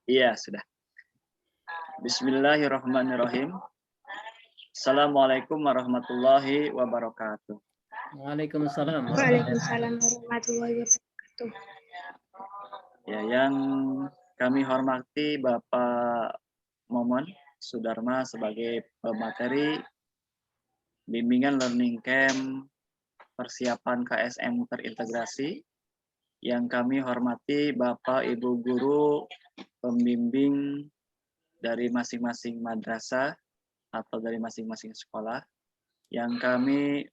Iya, sudah. Bismillahirrahmanirrahim. Assalamualaikum warahmatullahi wabarakatuh. Waalaikumsalam. Waalaikumsalam warahmatullahi wabarakatuh. Ya, yang kami hormati Bapak Momon Sudarma sebagai pemateri bimbingan learning camp persiapan KSM terintegrasi. Yang kami hormati Bapak Ibu guru pembimbing dari masing-masing madrasah atau dari masing-masing sekolah. Yang kami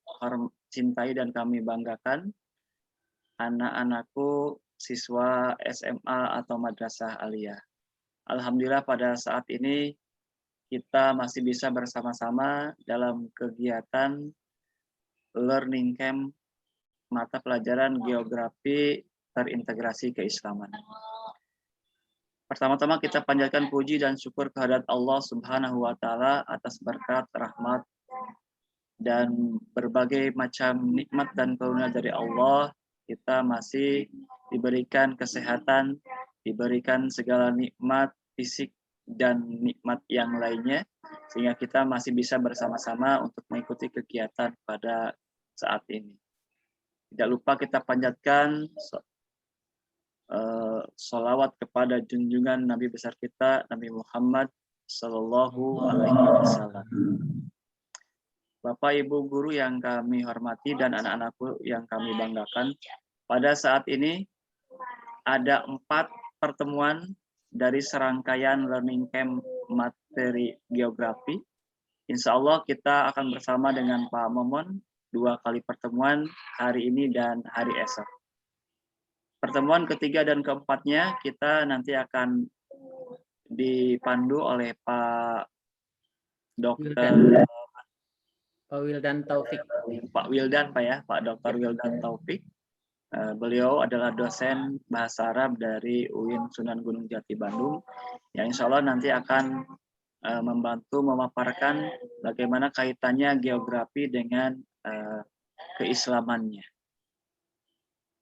cintai dan kami banggakan, anak-anakku siswa SMA atau madrasah aliyah. Alhamdulillah pada saat ini kita masih bisa bersama-sama dalam kegiatan learning camp mata pelajaran geografi terintegrasi keislaman. Pertama-tama kita panjatkan puji dan syukur kehadirat Allah Subhanahu wa taala atas berkat, rahmat dan berbagai macam nikmat dan karunia dari Allah. Kita masih diberikan kesehatan, diberikan segala nikmat fisik dan nikmat yang lainnya, sehingga kita masih bisa bersama-sama untuk mengikuti kegiatan pada saat ini. Tidak lupa kita panjatkan sholawat kepada junjungan Nabi besar kita, Nabi Muhammad Sallallahu Alaihi Wasallam. Bapak Ibu guru yang kami hormati dan anak-anakku yang kami banggakan, pada saat ini ada 4 pertemuan dari serangkaian learning camp materi geografi. Insya Allah kita akan bersama dengan Pak Momon 2 kali pertemuan hari ini dan hari esok. Pertemuan ketiga dan keempatnya kita nanti akan dipandu oleh Pak Dokter Pak Wildan Taufik. Pak Wildan, Pak Dokter Wildan Taufik. Beliau adalah dosen bahasa Arab dari UIN Sunan Gunung Jati Bandung, yang insya Allah nanti akan membantu memaparkan bagaimana kaitannya geografi dengan keislamannya.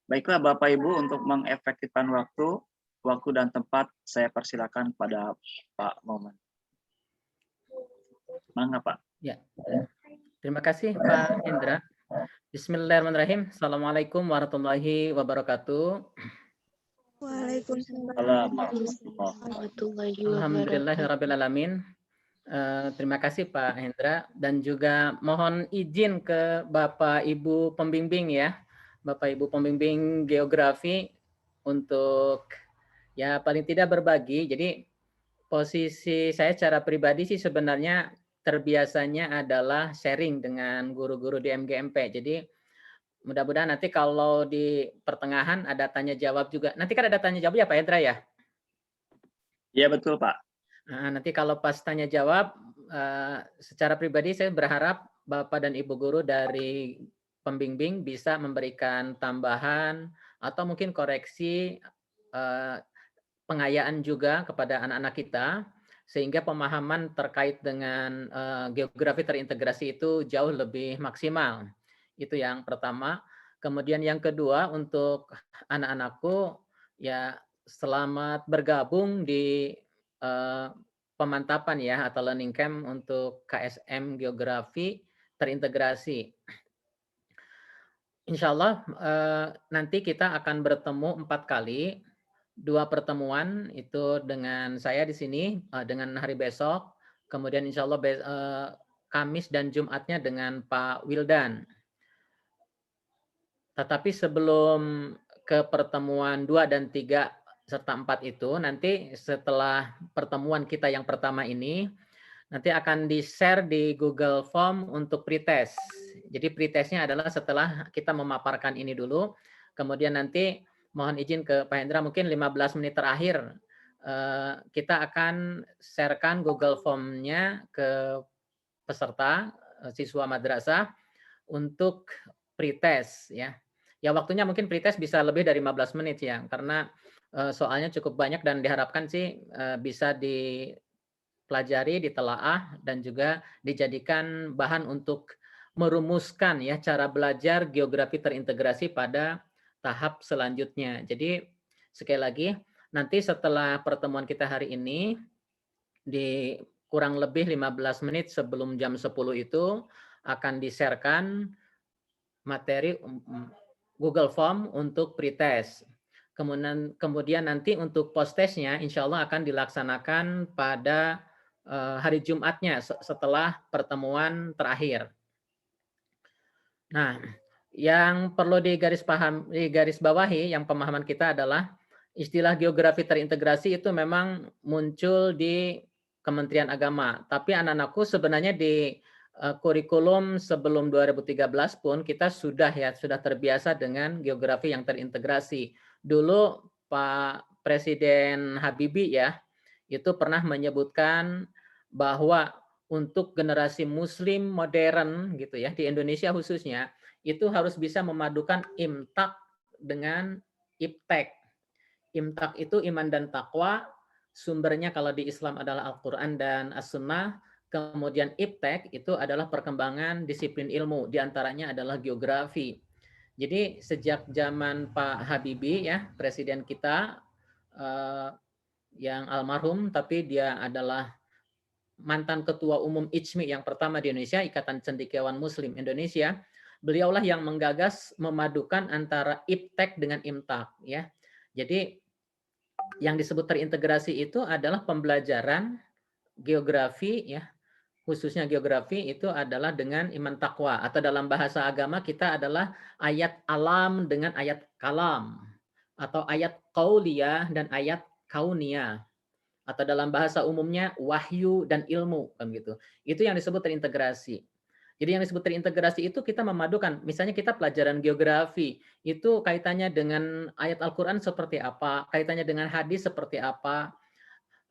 Baiklah Bapak Ibu, untuk mengefektifkan waktu dan tempat, saya persilakan pada Pak Momon. Mangga Pak. Ya. Terima kasih Pak Indra. Bismillahirrahmanirrahim. Assalamualaikum warahmatullahi wabarakatuh. Waalaikumsalam warahmatullahi wabarakatuh. Alhamdulillahirrabbilalamin. Terima kasih Pak Hendra, dan juga mohon izin ke Bapak Ibu pembimbing ya, Bapak Ibu pembimbing geografi untuk ya paling tidak berbagi. Jadi posisi saya secara pribadi sih sebenarnya terbiasanya adalah sharing dengan guru-guru di MGMP. Jadi mudah-mudahan nanti kalau di pertengahan ada tanya jawab juga. Nanti kan ada tanya jawab ya Pak Hendra ya? Iya betul Pak. Nah, nanti kalau pas tanya jawab, secara pribadi saya berharap Bapak dan Ibu guru dari pembimbing bisa memberikan tambahan atau mungkin koreksi pengayaan juga kepada anak-anak kita, sehingga pemahaman terkait dengan geografi terintegrasi itu jauh lebih maksimal. Itu yang pertama. Kemudian yang kedua, untuk anak-anakku, ya selamat bergabung di pemantapan ya atau learning camp untuk KSM Geografi terintegrasi. Insya Allah nanti kita akan bertemu 4 kali, 2 pertemuan itu dengan saya di sini dengan hari besok, kemudian insya Allah Kamis dan Jumatnya dengan Pak Wildan. Tetapi sebelum ke pertemuan 2 dan 3 serta 4 itu, nanti setelah pertemuan kita yang pertama ini, nanti akan di-share di Google Form untuk pretest. Jadi pretestnya adalah setelah kita memaparkan ini dulu, kemudian nanti mohon izin ke Pak Hendra, mungkin 15 menit terakhir kita akan sharekan Google Form-nya ke peserta, siswa madrasah untuk pretest ya. Ya waktunya mungkin pretest bisa lebih dari 15 menit ya, karena soalnya cukup banyak dan diharapkan sih bisa dipelajari, ditelaah, dan juga dijadikan bahan untuk merumuskan ya cara belajar geografi terintegrasi pada tahap selanjutnya. Jadi sekali lagi nanti setelah pertemuan kita hari ini, di kurang lebih 15 menit sebelum jam 10 itu akan di-share-kan materi Google Form untuk pretest. Kemudian nanti untuk post-testnya insya Allah akan dilaksanakan pada hari Jumatnya setelah pertemuan terakhir. Nah, yang perlu digaris bawahi, yang pemahaman kita adalah istilah geografi terintegrasi itu memang muncul di Kementerian Agama. Tapi anak-anakku sebenarnya di kurikulum sebelum 2013 pun kita sudah terbiasa dengan geografi yang terintegrasi. Dulu Pak Presiden Habibie ya itu pernah menyebutkan bahwa untuk generasi Muslim modern gitu ya di Indonesia khususnya itu harus bisa memadukan imtak dengan iptek. Imtak itu iman dan takwa, sumbernya kalau di Islam adalah Al-Quran dan As-Sunnah. Kemudian iptek itu adalah perkembangan disiplin ilmu, diantaranya adalah geografi. Jadi sejak zaman Pak Habibie ya, presiden kita yang almarhum, tapi dia adalah mantan ketua umum ICMI yang pertama di Indonesia, Ikatan Cendekiawan Muslim Indonesia. Beliaulah yang menggagas memadukan antara iptek dengan imtak ya. Jadi yang disebut terintegrasi itu adalah pembelajaran geografi ya, khususnya geografi itu adalah dengan iman takwa, atau dalam bahasa agama kita adalah ayat alam dengan ayat kalam, atau ayat qauliyah dan ayat kauniyah, atau dalam bahasa umumnya wahyu dan ilmu kan gitu. Itu yang disebut terintegrasi. Jadi yang disebut terintegrasi itu kita memadukan, misalnya kita pelajaran geografi, itu kaitannya dengan ayat Al-Quran seperti apa, kaitannya dengan hadis seperti apa,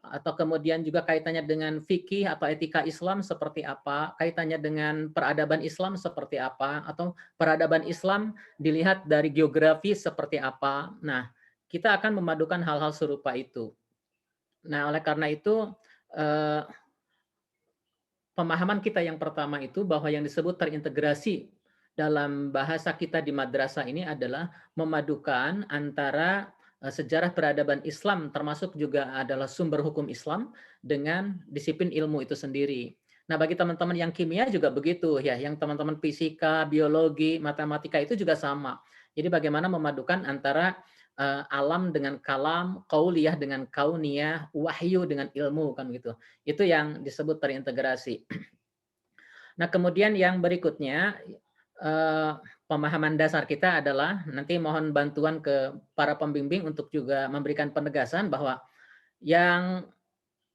atau kemudian juga kaitannya dengan fikih atau etika Islam seperti apa, kaitannya dengan peradaban Islam seperti apa, atau peradaban Islam dilihat dari geografi seperti apa. Nah, kita akan memadukan hal-hal serupa itu. Nah, oleh karena itu, pemahaman kita yang pertama itu bahwa yang disebut terintegrasi dalam bahasa kita di madrasah ini adalah memadukan antara sejarah peradaban Islam, termasuk juga adalah sumber hukum Islam, dengan disiplin ilmu itu sendiri. Nah, bagi teman-teman yang kimia juga begitu ya, yang teman-teman fisika, biologi, matematika itu juga sama. Jadi bagaimana memadukan antara alam dengan kalam, qauliyah dengan kauniyah, wahyu dengan ilmu kan gitu. Itu yang disebut terintegrasi. Nah, kemudian yang berikutnya pemahaman dasar kita adalah, nanti mohon bantuan ke para pembimbing untuk juga memberikan penegasan bahwa yang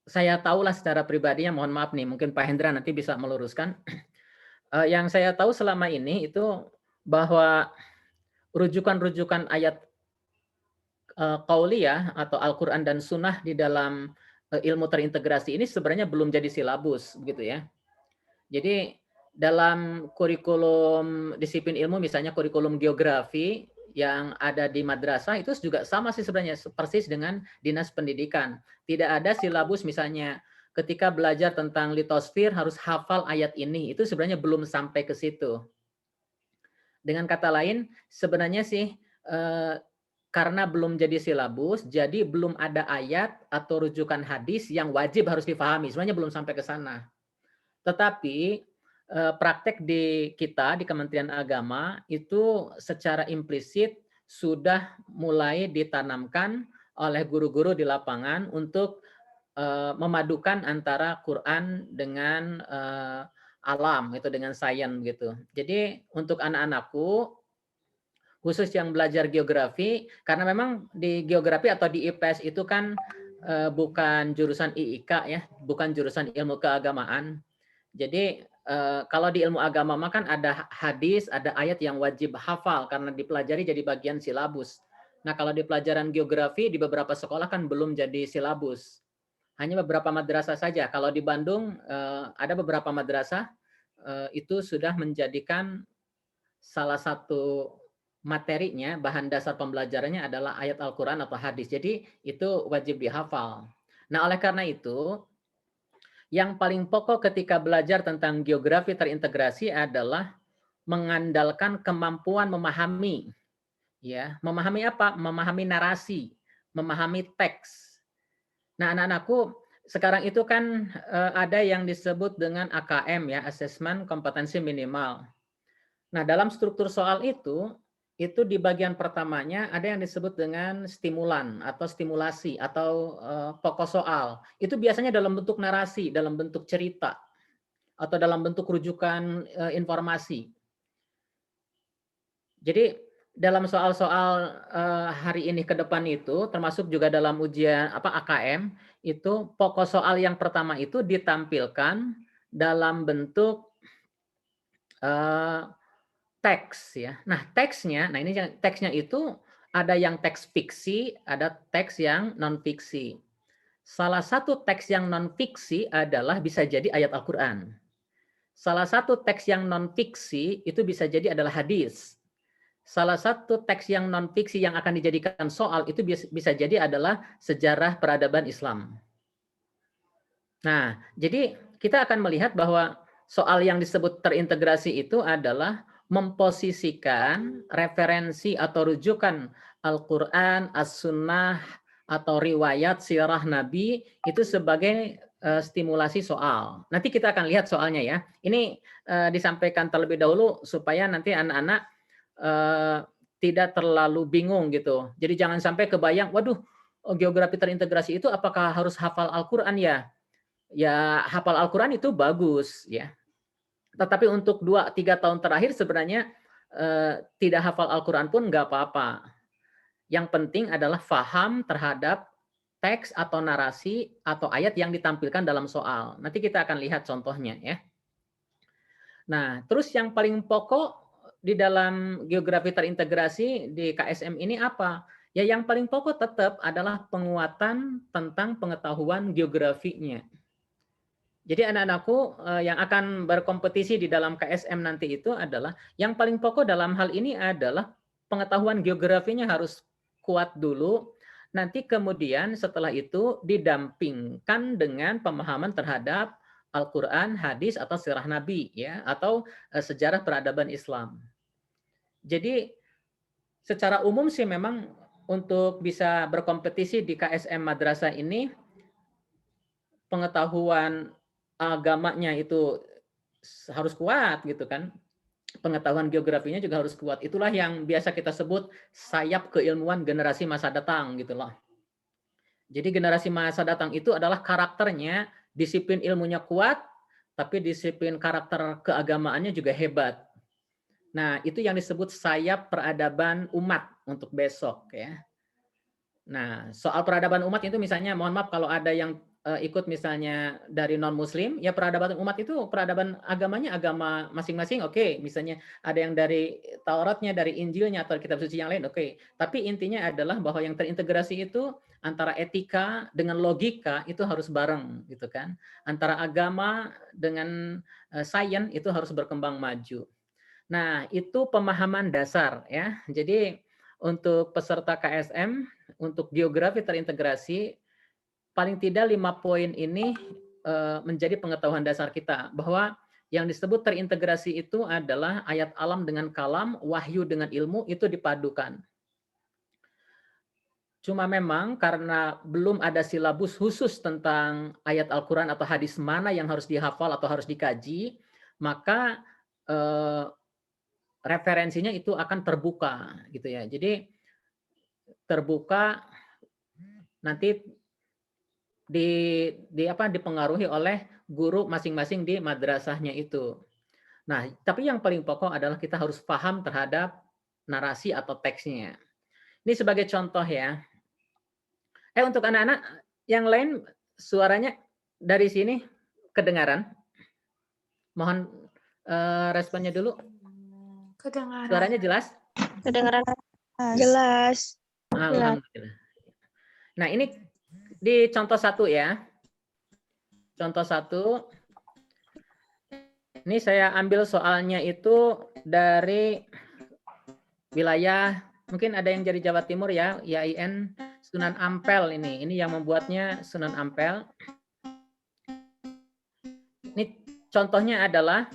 saya tahulah secara pribadinya, mohon maaf nih, mungkin Pak Hendra nanti bisa meluruskan. Yang saya tahu selama ini itu bahwa rujukan-rujukan ayat qauliyah atau Al-Quran dan Sunnah di dalam ilmu terintegrasi ini sebenarnya belum jadi silabus, gitu ya. Jadi dalam kurikulum disiplin ilmu, misalnya kurikulum geografi yang ada di madrasah itu juga sama sih sebenarnya, persis dengan dinas pendidikan. Tidak ada silabus misalnya ketika belajar tentang litosfer harus hafal ayat ini, itu sebenarnya belum sampai ke situ. Dengan kata lain, sebenarnya sih karena belum jadi silabus, jadi belum ada ayat atau rujukan hadis yang wajib harus difahami. Sebenarnya belum sampai ke sana. Tetapi praktek di kita di Kementerian Agama itu secara implisit sudah mulai ditanamkan oleh guru-guru di lapangan untuk memadukan antara Quran dengan alam, itu dengan sains gitu. Jadi untuk anak-anakku khusus yang belajar geografi, karena memang di geografi atau di IPS itu kan bukan jurusan IIK ya, bukan jurusan ilmu keagamaan. Jadi kalau di ilmu agama kan ada hadis, ada ayat yang wajib hafal karena dipelajari jadi bagian silabus. Nah, kalau di pelajaran geografi di beberapa sekolah kan belum jadi silabus. Hanya beberapa madrasah saja. Kalau di Bandung ada beberapa madrasah itu sudah menjadikan salah satu materinya, bahan dasar pembelajarannya adalah ayat Al-Quran atau hadis. Jadi itu wajib dihafal. Nah, oleh karena itu, yang paling pokok ketika belajar tentang geografi terintegrasi adalah mengandalkan kemampuan memahami. Ya, memahami apa? Memahami narasi, memahami teks. Nah, anak-anakku, sekarang itu kan ada yang disebut dengan AKM ya, Assessment Kompetensi Minimal. Nah, dalam struktur soal itu di bagian pertamanya ada yang disebut dengan stimulan atau stimulasi atau pokok soal. Itu biasanya dalam bentuk narasi, dalam bentuk cerita, atau dalam bentuk rujukan informasi. Jadi dalam soal-soal hari ini ke depan itu, termasuk juga dalam ujian AKM, itu pokok soal yang pertama itu ditampilkan dalam bentuk teks ya. Nah teksnya, nah ini teksnya itu ada yang teks fiksi, ada teks yang non fiksi. Salah satu teks yang non fiksi adalah bisa jadi ayat Al-Quran. Salah satu teks yang non fiksi itu bisa jadi adalah hadis. Salah satu teks yang non fiksi yang akan dijadikan soal itu bisa jadi adalah sejarah peradaban Islam. Nah, jadi kita akan melihat bahwa soal yang disebut terintegrasi itu adalah memposisikan referensi atau rujukan Al-Quran, As-Sunnah, atau riwayat sirah Nabi itu sebagai stimulasi soal. Nanti kita akan lihat soalnya ya. Ini disampaikan terlebih dahulu supaya nanti anak-anak tidak terlalu bingung gitu. Jadi jangan sampai kebayang, waduh, geografi terintegrasi itu apakah harus hafal Al-Quran ya? Ya, hafal Al-Quran itu bagus ya. Tetapi untuk 2-3 tahun terakhir sebenarnya tidak hafal Al-Quran pun nggak apa-apa. Yang penting adalah faham terhadap teks atau narasi atau ayat yang ditampilkan dalam soal. Nanti kita akan lihat contohnya ya. Nah, terus yang paling pokok di dalam geografi terintegrasi di KSM ini apa? Ya yang paling pokok tetap adalah penguatan tentang pengetahuan geografinya. Jadi anak-anakku yang akan berkompetisi di dalam KSM nanti itu adalah yang paling pokok dalam hal ini adalah pengetahuan geografinya harus kuat dulu. Nanti kemudian setelah itu didampingkan dengan pemahaman terhadap Al-Quran, hadis atau sirah Nabi ya, atau sejarah peradaban Islam. Jadi secara umum sih memang untuk bisa berkompetisi di KSM Madrasah ini pengetahuan agamanya itu harus kuat gitu kan. Pengetahuan geografinya juga harus kuat. Itulah yang biasa kita sebut sayap keilmuan generasi masa datang gitu loh. Jadi generasi masa datang itu adalah karakternya, disiplin ilmunya kuat, tapi disiplin karakter keagamaannya juga hebat. Nah, itu yang disebut sayap peradaban umat untuk besok ya. Nah, soal peradaban umat itu misalnya, mohon maaf kalau ada yang ikut misalnya dari non-muslim, ya peradaban umat itu peradaban agamanya agama masing-masing, oke. Misalnya ada yang dari Tauratnya, dari Injilnya, atau kitab suci yang lain, oke. Tapi intinya adalah bahwa yang terintegrasi itu antara etika dengan logika itu harus bareng, gitu kan. Antara agama dengan sains itu harus berkembang maju. Nah, itu pemahaman dasar ya. Jadi untuk peserta KSM, untuk geografi terintegrasi, paling tidak 5 poin ini menjadi pengetahuan dasar kita bahwa yang disebut terintegrasi itu adalah ayat alam dengan kalam, wahyu dengan ilmu itu dipadukan. Cuma memang karena belum ada silabus khusus tentang ayat Al-Quran atau hadis mana yang harus dihafal atau harus dikaji, maka referensinya itu akan terbuka gitu ya. Jadi terbuka nanti dipengaruhi oleh guru masing-masing di madrasahnya itu. Nah, tapi yang paling pokok adalah kita harus paham terhadap narasi atau teksnya. Ini sebagai contoh ya. Untuk anak-anak yang lain suaranya dari sini kedengaran? Mohon responnya dulu. Kedengaran. Suaranya jelas? Kedengaran. Jelas. Alhamdulillah. Nah, ini di contoh 1 ya. Contoh 1. Ini saya ambil soalnya itu dari wilayah, mungkin ada yang dari Jawa Timur ya, IAIN Sunan Ampel ini. Ini yang membuatnya Sunan Ampel. Ini contohnya adalah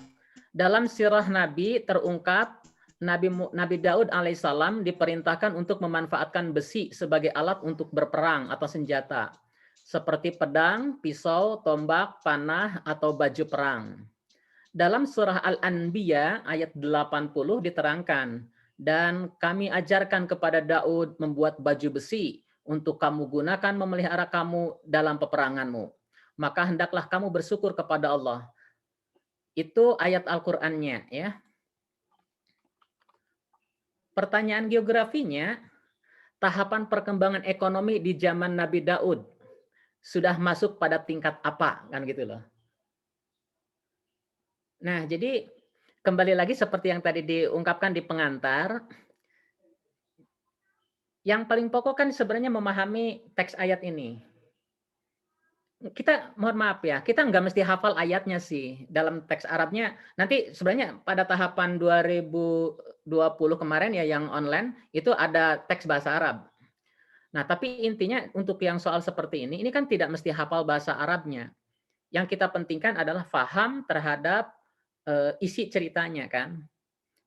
dalam sirah Nabi terungkap Nabi Daud alaihissalam diperintahkan untuk memanfaatkan besi sebagai alat untuk berperang atau senjata, seperti pedang, pisau, tombak, panah, atau baju perang. Dalam surah Al-Anbiya ayat 80 diterangkan, dan kami ajarkan kepada Daud membuat baju besi untuk kamu gunakan memelihara kamu dalam peperanganmu. Maka hendaklah kamu bersyukur kepada Allah. Itu ayat Al-Qur'annya ya. Pertanyaan geografinya, tahapan perkembangan ekonomi di zaman Nabi Daud sudah masuk pada tingkat apa? Kan gitu loh. Nah, jadi kembali lagi seperti yang tadi diungkapkan di pengantar, yang paling pokok kan sebenarnya memahami teks ayat ini. Kita mohon maaf ya, kita nggak mesti hafal ayatnya sih dalam teks Arabnya. Nanti sebenarnya pada tahapan 2020 kemarin ya yang online itu ada teks bahasa Arab. Nah, tapi intinya untuk yang soal seperti ini kan tidak mesti hafal bahasa Arabnya. Yang kita pentingkan adalah faham terhadap isi ceritanya kan.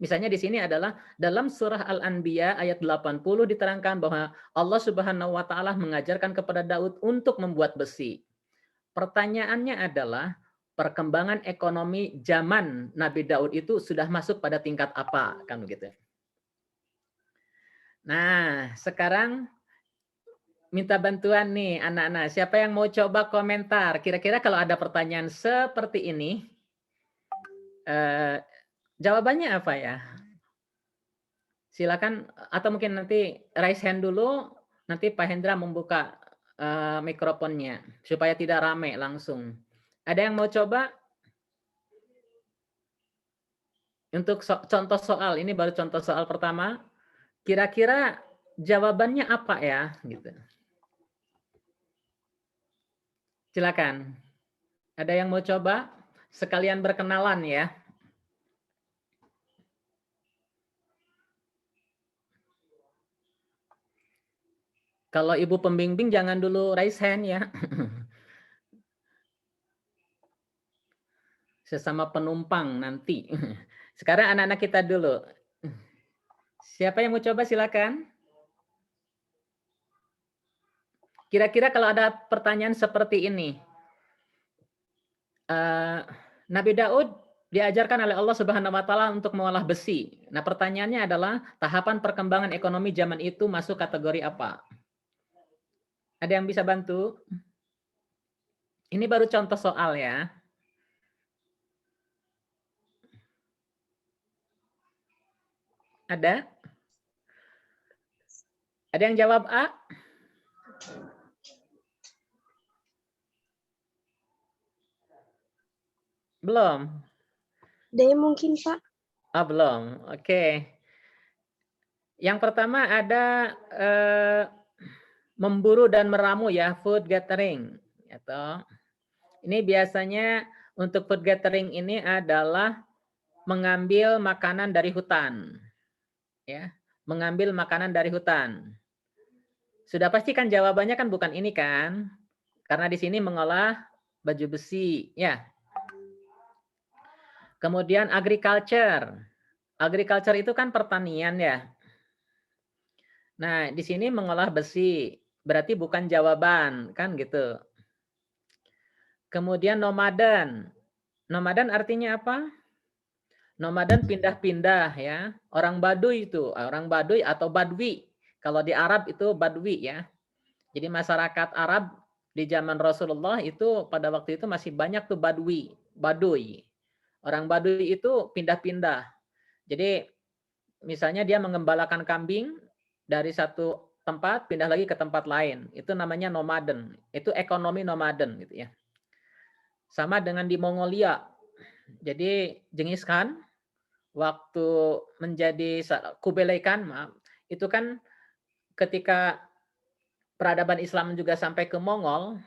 Misalnya di sini adalah dalam surah Al-Anbiya ayat 80 diterangkan bahwa Allah Subhanahu wa taala mengajarkan kepada Daud untuk membuat besi. Pertanyaannya adalah perkembangan ekonomi zaman Nabi Daud itu sudah masuk pada tingkat apa kan begitu. Nah, sekarang minta bantuan nih anak-anak. Siapa yang mau coba komentar? Kira-kira kalau ada pertanyaan seperti ini, jawabannya apa ya? Silakan, atau mungkin nanti raise hand dulu, nanti Pak Hendra membuka mikrofonnya supaya tidak rame langsung. Ada yang mau coba? Untuk contoh soal, ini baru contoh soal pertama. Kira-kira jawabannya apa ya? Gitu. Silakan. Ada yang mau coba? Sekalian berkenalan ya. Kalau ibu pembimbing jangan dulu raise hand ya. Sesama penumpang nanti. Sekarang anak-anak kita dulu. Siapa yang mau coba silakan. Kira-kira kalau ada pertanyaan seperti ini. Nabi Daud diajarkan oleh Allah Subhanahu wa taala untuk mengolah besi. Nah, pertanyaannya adalah tahapan perkembangan ekonomi zaman itu masuk kategori apa? Ada yang bisa bantu? Ini baru contoh soal ya. Ada? Ada yang jawab A? Belum? D mungkin, Pak. Ah, belum. Oke. Yang pertama ada memburu dan meramu ya, food gathering. Atau ini biasanya untuk food gathering ini adalah mengambil makanan dari hutan. Ya, mengambil makanan dari hutan. Sudah pasti kan jawabannya kan bukan ini kan? Karena di sini mengolah baju besi, ya. Kemudian agriculture. Agriculture itu kan pertanian ya. Nah, di sini mengolah besi, berarti bukan jawaban, kan gitu. Kemudian nomaden. Nomaden artinya apa? Nomaden pindah-pindah ya. Orang Baduy itu, orang Baduy atau Badwi. Kalau di Arab itu Badwi ya. Jadi masyarakat Arab di zaman Rasulullah itu pada waktu itu masih banyak tuh Badwi, Baduy. Orang Baduy itu pindah-pindah. Jadi misalnya dia mengembalakan kambing dari satu tempat pindah lagi ke tempat lain. Itu namanya nomaden. Itu ekonomi nomaden gitu ya. Sama dengan di Mongolia. Jadi Genghis Khan waktu menjadi Kublai Khan, maaf, itu kan ketika peradaban Islam juga sampai ke Mongol,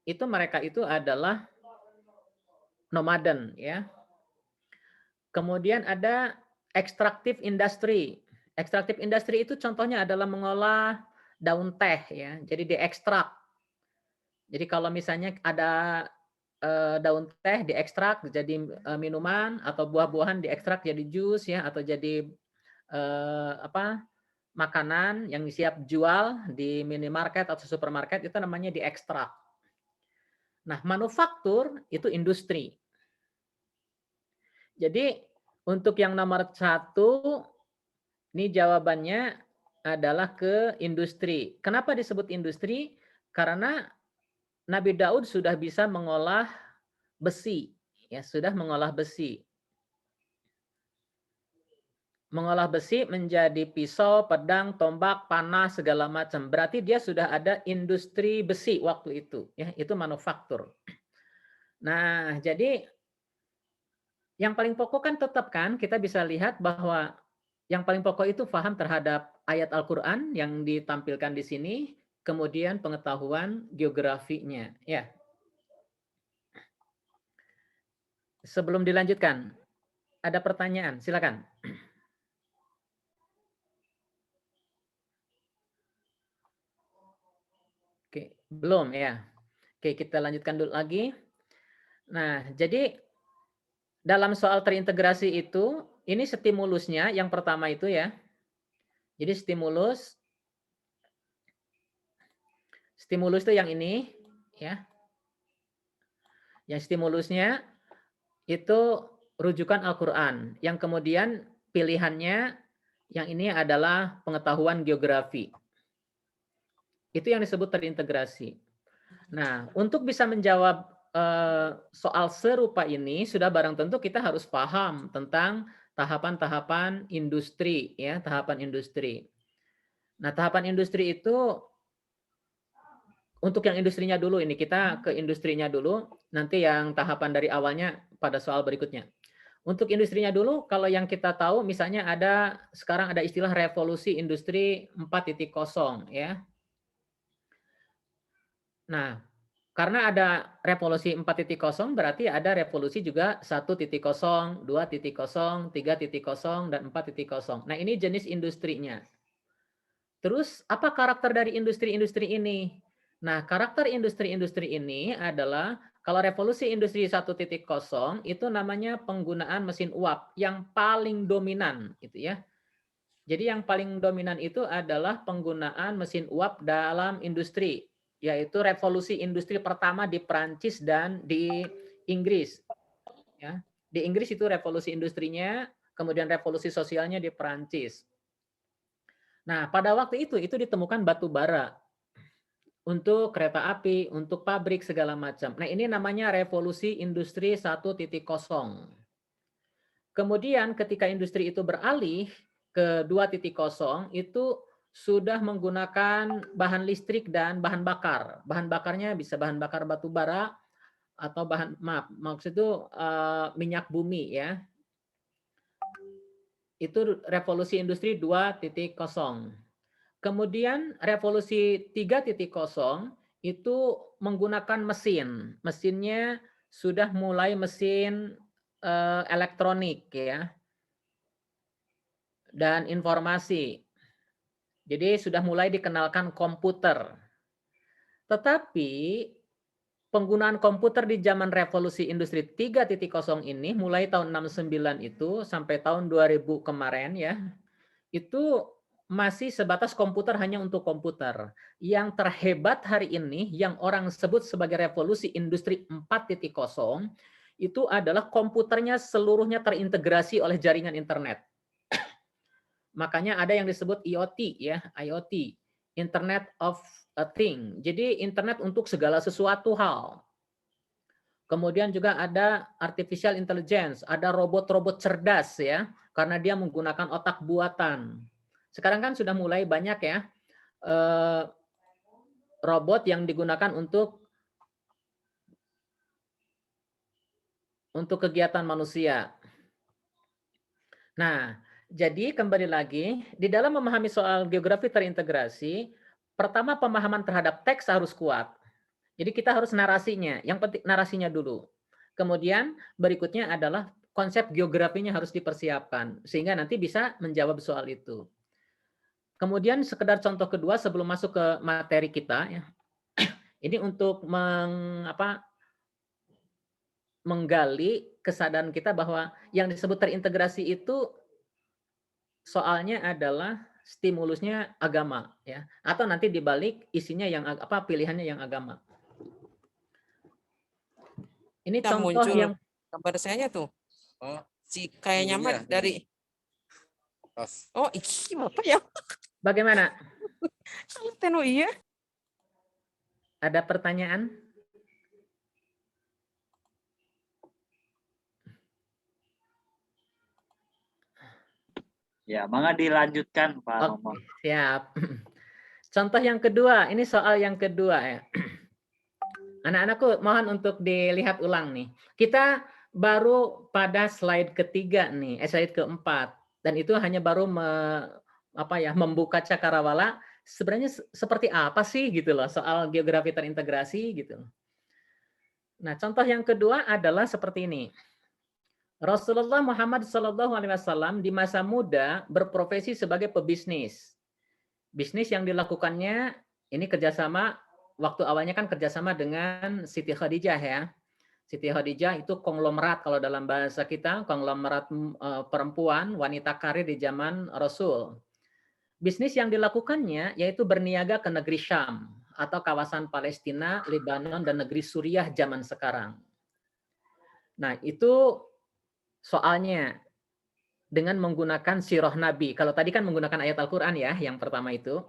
itu mereka itu adalah nomaden ya. Kemudian ada extractive industry. Extractive industry itu contohnya adalah mengolah daun teh ya. Jadi diekstrak. Jadi kalau misalnya ada daun teh diekstrak jadi minuman atau buah-buahan diekstrak jadi jus ya atau jadi makanan yang siap jual di minimarket atau supermarket itu namanya diekstrak. Nah, manufaktur itu industri. Jadi untuk yang nomor 1, ini jawabannya adalah ke industri. Kenapa disebut industri? Karena Nabi Daud sudah bisa mengolah besi, ya sudah mengolah besi. Mengolah besi menjadi pisau, pedang, tombak, panah, segala macam. Berarti dia sudah ada industri besi waktu itu, ya itu manufaktur. Nah, jadi yang paling pokok kan tetap kan kita bisa lihat bahwa yang paling pokok itu paham terhadap ayat Al-Qur'an yang ditampilkan di sini, kemudian pengetahuan geografinya, ya. Sebelum dilanjutkan, ada pertanyaan, silakan. Oke, belum ya. Oke, kita lanjutkan dulu lagi. Nah, jadi dalam soal terintegrasi itu, ini stimulusnya yang pertama itu ya. Jadi stimulus itu yang ini ya. Yang stimulusnya itu rujukan Al-Qur'an. Yang kemudian pilihannya yang ini adalah pengetahuan geografi. Itu yang disebut terintegrasi. Nah, untuk bisa menjawab soal serupa ini sudah barang tentu kita harus paham tentang tahapan-tahapan industri ya, tahapan industri. Nah, tahapan industri itu untuk yang industrinya dulu ini kita ke industrinya dulu, nanti yang tahapan dari awalnya pada soal berikutnya. Untuk industrinya dulu, kalau yang kita tahu misalnya sekarang ada istilah revolusi industri 4.0 ya. Nah, karena ada revolusi 4.0 berarti ada revolusi juga 1.0, 2.0, 3.0 dan 4.0. Nah, ini jenis industrinya. Terus apa karakter dari industri-industri ini? Nah, karakter industri-industri ini adalah kalau revolusi industri 1.0 itu namanya penggunaan mesin uap yang paling dominan gitu ya. Jadi yang paling dominan itu adalah penggunaan mesin uap dalam industri, yaitu revolusi industri pertama di Prancis dan di Inggris. Ya. Di Inggris itu revolusi industrinya, kemudian revolusi sosialnya di Prancis. Nah, pada waktu itu ditemukan batu bara untuk kereta api, untuk pabrik segala macam. Nah, ini namanya revolusi industri 1.0. Kemudian ketika industri itu beralih ke 2.0 itu sudah menggunakan bahan listrik dan bahan bakar. Bahan bakarnya bisa bahan bakar batu bara atau maksud itu minyak bumi ya. Itu revolusi industri 2.0. Kemudian revolusi 3.0 itu menggunakan mesin. Mesinnya sudah mulai mesin elektronik ya. Dan informasi. Jadi sudah mulai dikenalkan komputer. Tetapi penggunaan komputer di zaman revolusi industri 3.0 ini mulai tahun 69 itu sampai tahun 2000 kemarin ya. Itu masih sebatas komputer hanya untuk komputer. Yang terhebat hari ini yang orang sebut sebagai revolusi industri 4.0 itu adalah komputernya seluruhnya terintegrasi oleh jaringan internet. Makanya ada yang disebut IoT ya, IoT, Internet of a Thing. Jadi internet untuk segala sesuatu hal. Kemudian juga ada artificial intelligence, ada robot-robot cerdas ya, karena dia menggunakan otak buatan. Sekarang kan sudah mulai banyak ya robot yang digunakan untuk kegiatan manusia. Nah, jadi kembali lagi, di dalam memahami soal geografi terintegrasi, pertama pemahaman terhadap teks harus kuat. Jadi kita harus narasinya, yang penting narasinya dulu. Kemudian berikutnya adalah konsep geografinya harus dipersiapkan, sehingga nanti bisa menjawab soal itu. Kemudian sekedar contoh kedua sebelum masuk ke materi kita, ya. Ini untuk menggali kesadaran kita bahwa yang disebut terintegrasi itu soalnya adalah stimulusnya agama ya, atau nanti dibalik isinya yang pilihannya yang agama. Ini Kita contoh muncul yang gambar saya tuh. Oh, Si kayaknya iya, mah iya. dari Pas. oh iki Bapak ya. bagaimana? Teno iya. Ada pertanyaan? Ya, mangga dilanjutkan Pak Oke, Romo. siap. Contoh yang kedua, ini soal yang kedua ya. Anak-anakku mohon untuk dilihat ulang nih. Kita baru pada slide ketiga nih, slide keempat. Dan itu hanya baru membuka cakrawala. Sebenarnya seperti apa sih gitu loh soal geografi terintegrasi gitu. Nah, contoh yang kedua adalah seperti ini. Rasulullah Muhammad SAW di masa muda berprofesi sebagai pebisnis. Bisnis yang dilakukannya ini kerjasama, waktu awalnya kan kerjasama dengan Siti Khadijah ya. Siti Khadijah itu konglomerat kalau dalam bahasa kita, konglomerat perempuan, wanita karir di zaman Rasul. Bisnis yang dilakukannya yaitu berniaga ke negeri Syam atau kawasan Palestina, Lebanon, dan negeri Suriah zaman sekarang. Nah, itu soalnya dengan menggunakan sirah Nabi. Kalau tadi kan menggunakan ayat Al-Quran ya, yang pertama itu.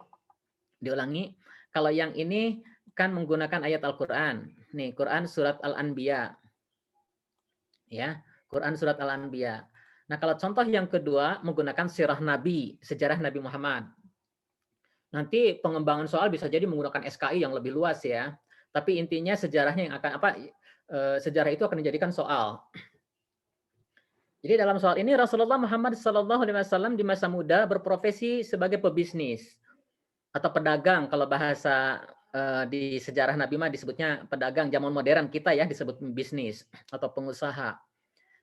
Diulangi. Kalau yang ini kan menggunakan ayat Al-Quran. Nih, Quran surat Al-Anbiya. Ya, Quran surat Al-Anbiya. Nah, kalau contoh yang kedua menggunakan sirah Nabi, sejarah Nabi Muhammad. Nanti pengembangan soal bisa jadi menggunakan SKI yang lebih luas ya. Tapi intinya sejarahnya yang akan sejarah itu akan dijadikan soal. Jadi dalam soal ini Rasulullah Muhammad SAW di masa muda berprofesi sebagai pebisnis atau pedagang. Kalau bahasa di sejarah Nabi mah disebutnya pedagang. Zaman modern kita ya disebut bisnis atau pengusaha.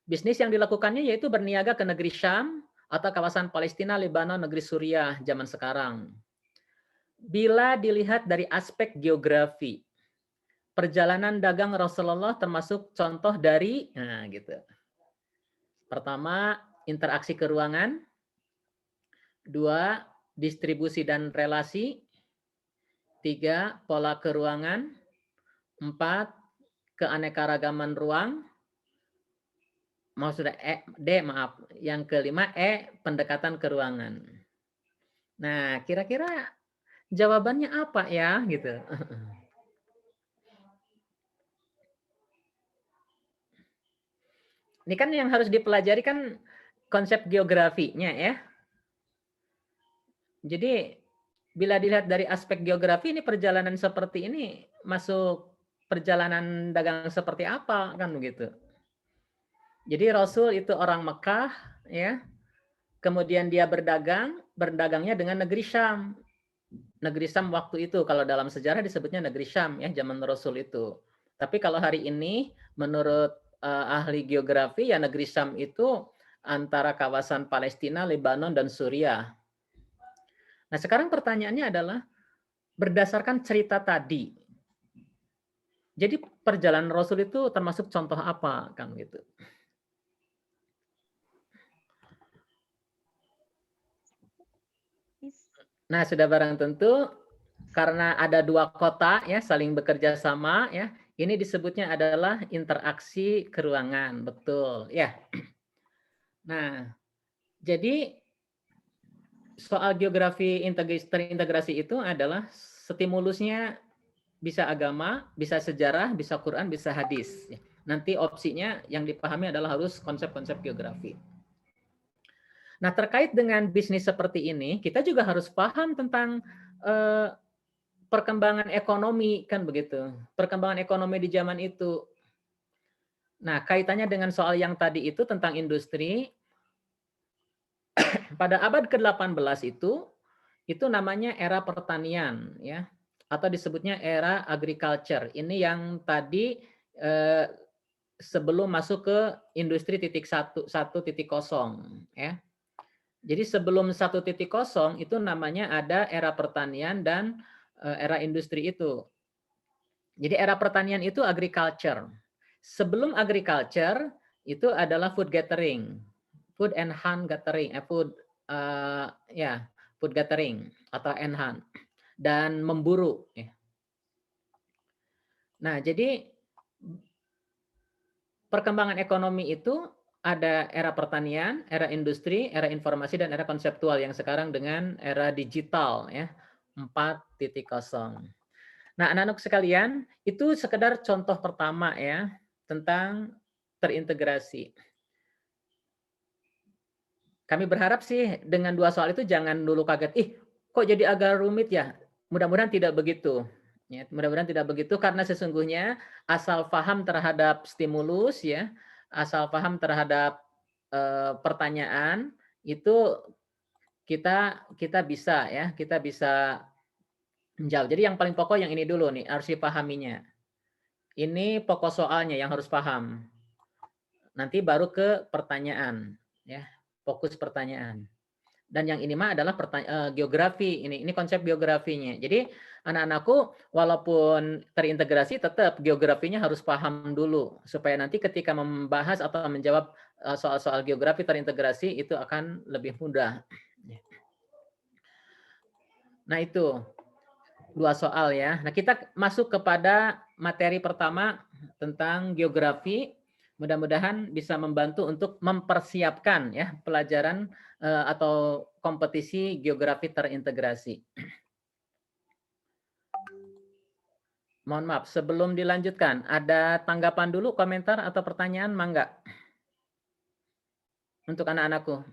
Bisnis yang dilakukannya yaitu berniaga ke negeri Syam atau kawasan Palestina, Lebanon, negeri Suriah zaman sekarang. Bila dilihat dari aspek geografi, perjalanan dagang Rasulullah termasuk contoh dari, nah gitu. Pertama, interaksi ke ruangan. Dua, distribusi dan relasi. Tiga, pola keruangan. Empat, keanekaragaman ruang. Maksudnya yang kelima pendekatan ke ruangan. Nah, kira-kira jawabannya apa ya gitu. Ini kan yang harus dipelajari kan konsep geografinya ya. Jadi bila dilihat dari aspek geografi ini perjalanan seperti ini masuk perjalanan dagang seperti apa kan begitu. Jadi Rasul itu orang Mekah ya. Kemudian dia berdagangnya dengan negeri Syam. Negeri Syam waktu itu kalau dalam sejarah disebutnya negeri Syam ya zaman Rasul itu. Tapi kalau hari ini menurut ahli geografi ya negeri Syam itu antara kawasan Palestina, Lebanon dan Suriah. Nah, sekarang pertanyaannya adalah berdasarkan cerita tadi. Jadi perjalanan Rasul itu termasuk contoh apa kan gitu. Nah, sudah barang tentu karena ada dua kota ya saling bekerja sama ya. Ini disebutnya adalah interaksi keruangan, betul ya. Nah, jadi soal geografi terintegrasi itu adalah stimulusnya bisa agama, bisa sejarah, bisa Quran, bisa hadis. Nanti opsinya yang dipahami adalah harus konsep-konsep geografi. Nah, terkait dengan bisnis seperti ini, kita juga harus paham tentang perkembangan ekonomi, kan begitu. Perkembangan ekonomi di zaman itu. Nah, kaitannya dengan soal yang tadi itu tentang industri, pada abad ke-18 itu namanya era pertanian, ya, atau disebutnya era agriculture. Ini yang tadi sebelum masuk ke industri 1.0, ya. Jadi sebelum 1.0 itu namanya ada era pertanian dan era industri itu. Jadi era pertanian itu agriculture. Sebelum agriculture itu adalah food gathering, food and hunt gathering, food ya food gathering atau enhan dan memburu. Ya. Nah, jadi perkembangan ekonomi itu ada era pertanian, era industri, era informasi, dan era konseptual yang sekarang dengan era digital ya 4.0. Nah, anak-anak sekalian, itu sekedar contoh pertama ya tentang terintegrasi. Kami berharap sih dengan 2 soal itu jangan dulu kaget, ih kok jadi agak rumit ya? Mudah-mudahan tidak begitu. Ya, mudah-mudahan tidak begitu karena sesungguhnya asal paham terhadap stimulus ya, asal paham terhadap pertanyaan itu kita bisa ya, kita bisa menjawab. Jadi yang paling pokok yang ini dulu nih harus dipahaminya. Ini pokok soalnya yang harus paham. Nanti baru ke pertanyaan ya, fokus pertanyaan. Dan yang ini mah adalah geografi. Ini konsep geografinya. Jadi anak-anakku walaupun terintegrasi tetap geografinya harus paham dulu supaya nanti ketika membahas atau menjawab soal-soal geografi terintegrasi itu akan lebih mudah. Nah, itu 2 soal ya. Nah, kita masuk kepada materi pertama tentang geografi. Mudah-mudahan bisa membantu untuk mempersiapkan ya pelajaran atau kompetisi geografi terintegrasi. Mohon maaf, sebelum dilanjutkan, ada tanggapan dulu, komentar atau pertanyaan, mangga? Untuk anak-anakku.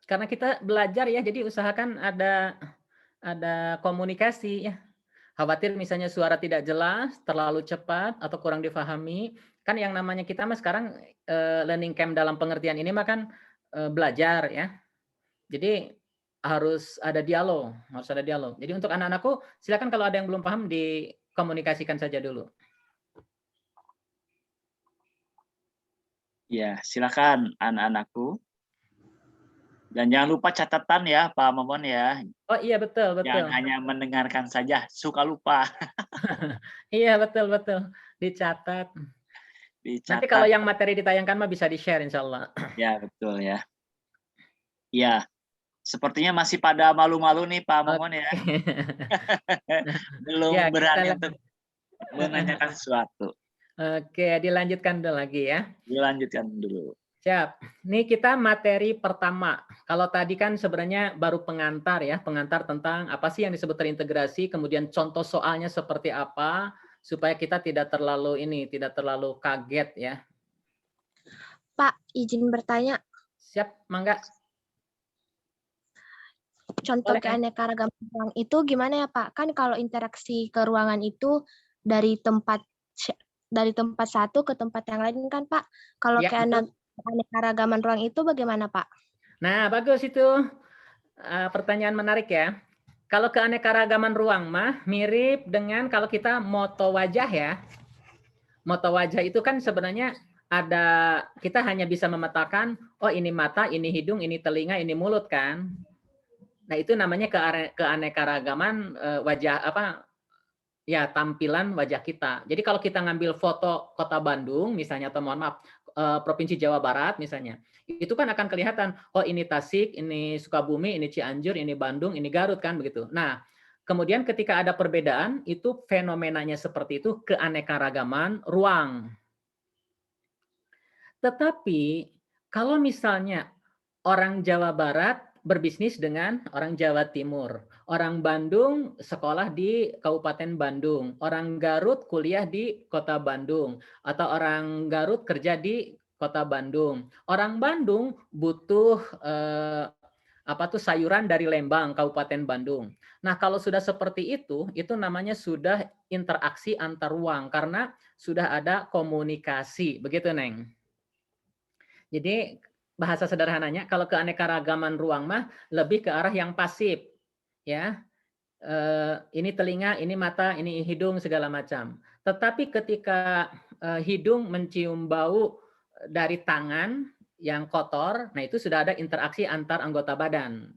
Karena kita belajar ya, jadi usahakan ada komunikasi ya. Khawatir misalnya suara tidak jelas, terlalu cepat atau kurang difahami. Kan yang namanya kita mas sekarang learning camp dalam pengertian ini mah kan belajar ya. Jadi harus ada dialog, harus ada dialog. Jadi untuk anak-anakku silakan kalau ada yang belum paham dikomunikasikan saja dulu. Ya, silakan anak-anakku. Dan jangan lupa catatan ya, Pak Momon ya. Oh iya betul. Jangan hanya mendengarkan saja, suka lupa. Iya betul. Dicatat. Nanti kalau yang materi ditayangkan mah bisa di-share insya Allah. Ya betul ya. Ya, sepertinya masih pada malu-malu nih Pak Momon ya. Belum Ya, berani untuk menanyakan sesuatu. Oke, dilanjutkan dulu lagi ya. Dilanjutkan dulu. Siap. Ini kita materi pertama. Kalau tadi kan sebenarnya baru pengantar ya, pengantar tentang apa sih yang disebut terintegrasi, kemudian contoh soalnya seperti apa, supaya kita tidak terlalu kaget ya. Pak, izin bertanya. Siap, mangga. Contoh keanekaragaman ruang itu gimana ya Pak? Kan kalau interaksi ke ruangan itu dari tempat satu ke tempat yang lain kan Pak. Kalau Ya, keanekaragaman ruang itu bagaimana Pak? Nah, bagus itu. Pertanyaan menarik ya. Kalau keanekaragaman ruang mah mirip dengan kalau kita moto wajah ya. Moto wajah itu kan sebenarnya kita hanya bisa memetakan, oh ini mata, ini hidung, ini telinga, ini mulut kan. Nah, itu namanya keanekaragaman wajah ya tampilan wajah kita. Jadi kalau kita ngambil foto Kota Bandung misalnya atau mohon maaf Provinsi Jawa Barat misalnya, itu kan akan kelihatan oh ini Tasik, ini Sukabumi, ini Cianjur, ini Bandung, ini Garut kan begitu. Nah, kemudian ketika ada perbedaan itu fenomenanya seperti itu keanekaragaman ruang. Tetapi kalau misalnya orang Jawa Barat berbisnis dengan orang Jawa Timur. Orang Bandung sekolah di Kabupaten Bandung. Orang Garut kuliah di Kota Bandung. Atau orang Garut kerja di Kota Bandung. Orang Bandung butuh sayuran dari Lembang, Kabupaten Bandung. Nah, kalau sudah seperti itu namanya sudah interaksi antar ruang karena sudah ada komunikasi. Begitu, Neng. Jadi bahasa sederhananya, kalau keanekaragaman ruang mah lebih ke arah yang pasif, ya. Ini telinga, ini mata, ini hidung segala macam. Tetapi ketika hidung mencium bau dari tangan yang kotor, nah itu sudah ada interaksi antar anggota badan.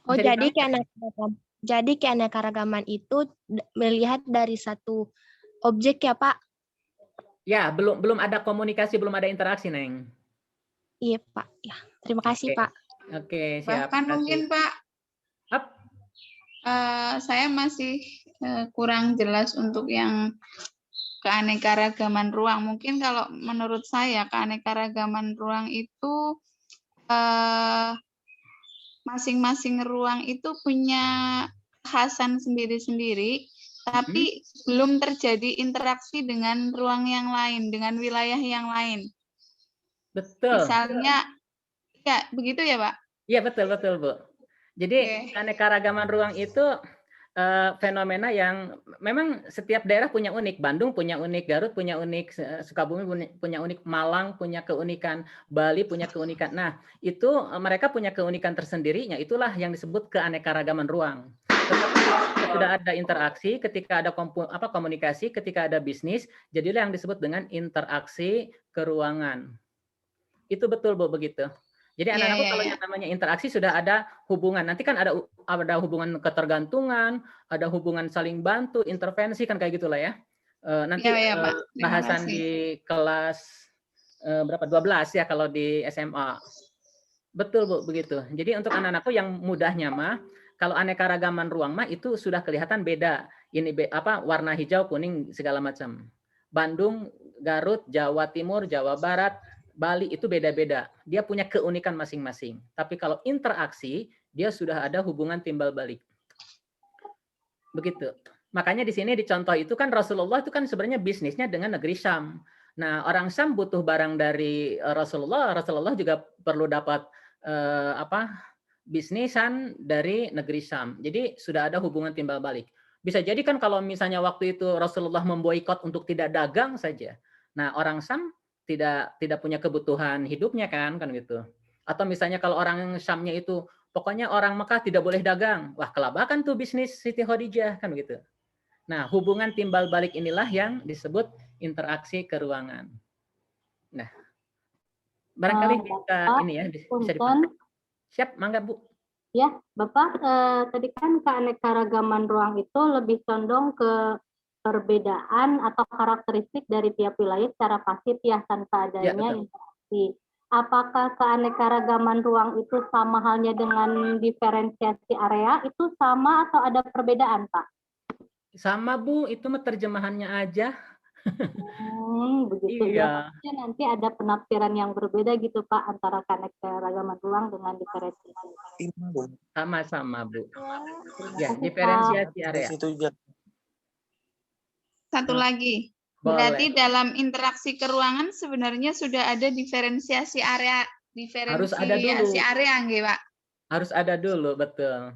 Oh, jadi keanekaragaman itu melihat dari satu objek ya, Pak? Ya, belum ada komunikasi, belum ada interaksi, Neng. Iya, Pak. Ya, terima kasih, Oke. Pak. Oke, siap. Bahkan Terima kasih. mungkin Pak, Up. saya masih kurang jelas untuk yang keanekaragaman ruang. Mungkin kalau menurut saya keanekaragaman ruang itu masing-masing ruang itu punya khasan sendiri-sendiri, tapi belum terjadi interaksi dengan ruang yang lain, dengan wilayah yang lain. Betul. Misalnya, ya begitu ya Pak? Iya, betul, Bu. Jadi Oke. keanekaragaman ruang itu fenomena yang memang setiap daerah punya unik. Bandung punya unik, Garut punya unik, Sukabumi punya unik, Malang punya keunikan, Bali punya keunikan. Nah, itu mereka punya keunikan tersendirinya. Itulah yang disebut keanekaragaman ruang. Tetapi ketika sudah ada interaksi, ketika ada komunikasi, ketika ada bisnis, jadilah yang disebut dengan interaksi keruangan. Itu betul, Bu, begitu. Jadi anak-anakku kalau yang namanya interaksi sudah ada hubungan. Nanti kan ada hubungan ketergantungan, ada hubungan saling bantu, intervensi, kan kayak gitulah ya. Nanti Pak. bahasan di kelas berapa? 12 ya kalau di SMA. Betul, Bu, begitu. Jadi untuk anak-anakku yang mudahnya mah, kalau anekaragaman ruang mah itu sudah kelihatan beda. Ini warna hijau, kuning, segala macam. Bandung, Garut, Jawa Timur, Jawa Barat, Bali itu beda-beda. Dia punya keunikan masing-masing. Tapi kalau interaksi, dia sudah ada hubungan timbal balik. Begitu. Makanya di sini di contoh itu kan Rasulullah itu kan sebenarnya bisnisnya dengan negeri Syam. Nah, orang Syam butuh barang dari Rasulullah. Rasulullah juga perlu dapat bisnisan dari negeri Syam. Jadi sudah ada hubungan timbal balik. Bisa jadi kan kalau misalnya waktu itu Rasulullah memboikot untuk tidak dagang saja. Nah, orang Syam tidak punya kebutuhan hidupnya kan gitu. Atau misalnya kalau orang Syamnya itu pokoknya orang Mekah tidak boleh dagang. Wah, kelabakan tuh bisnis Siti Khadijah kan gitu. Nah, hubungan timbal balik inilah yang disebut interaksi keruangan. Nah, barangkali bisa ini ya bisa dipahami. Siap, mangga Bu. Ya, Bapak, tadi kan keanekaragaman ruang itu lebih condong ke perbedaan atau karakteristik dari tiap wilayah secara pasif ya, tanpa adanya interaksi. Apakah keanekaragaman ruang itu sama halnya dengan diferensiasi area? Itu sama atau ada perbedaan, Pak? Sama, Bu. Itu mah terjemahannya aja. Begitu iya. Ya. Nanti ada penafsiran yang berbeda gitu, Pak, antara keanekaragaman ruang dengan diferensiasi. Sama-sama, Bu. Ya, diferensiasi area. Satu lagi. Berarti dalam interaksi keruangan sebenarnya sudah ada diferensiasi area. Harus ada dulu. Area, nggih, Pak? Harus ada dulu, betul.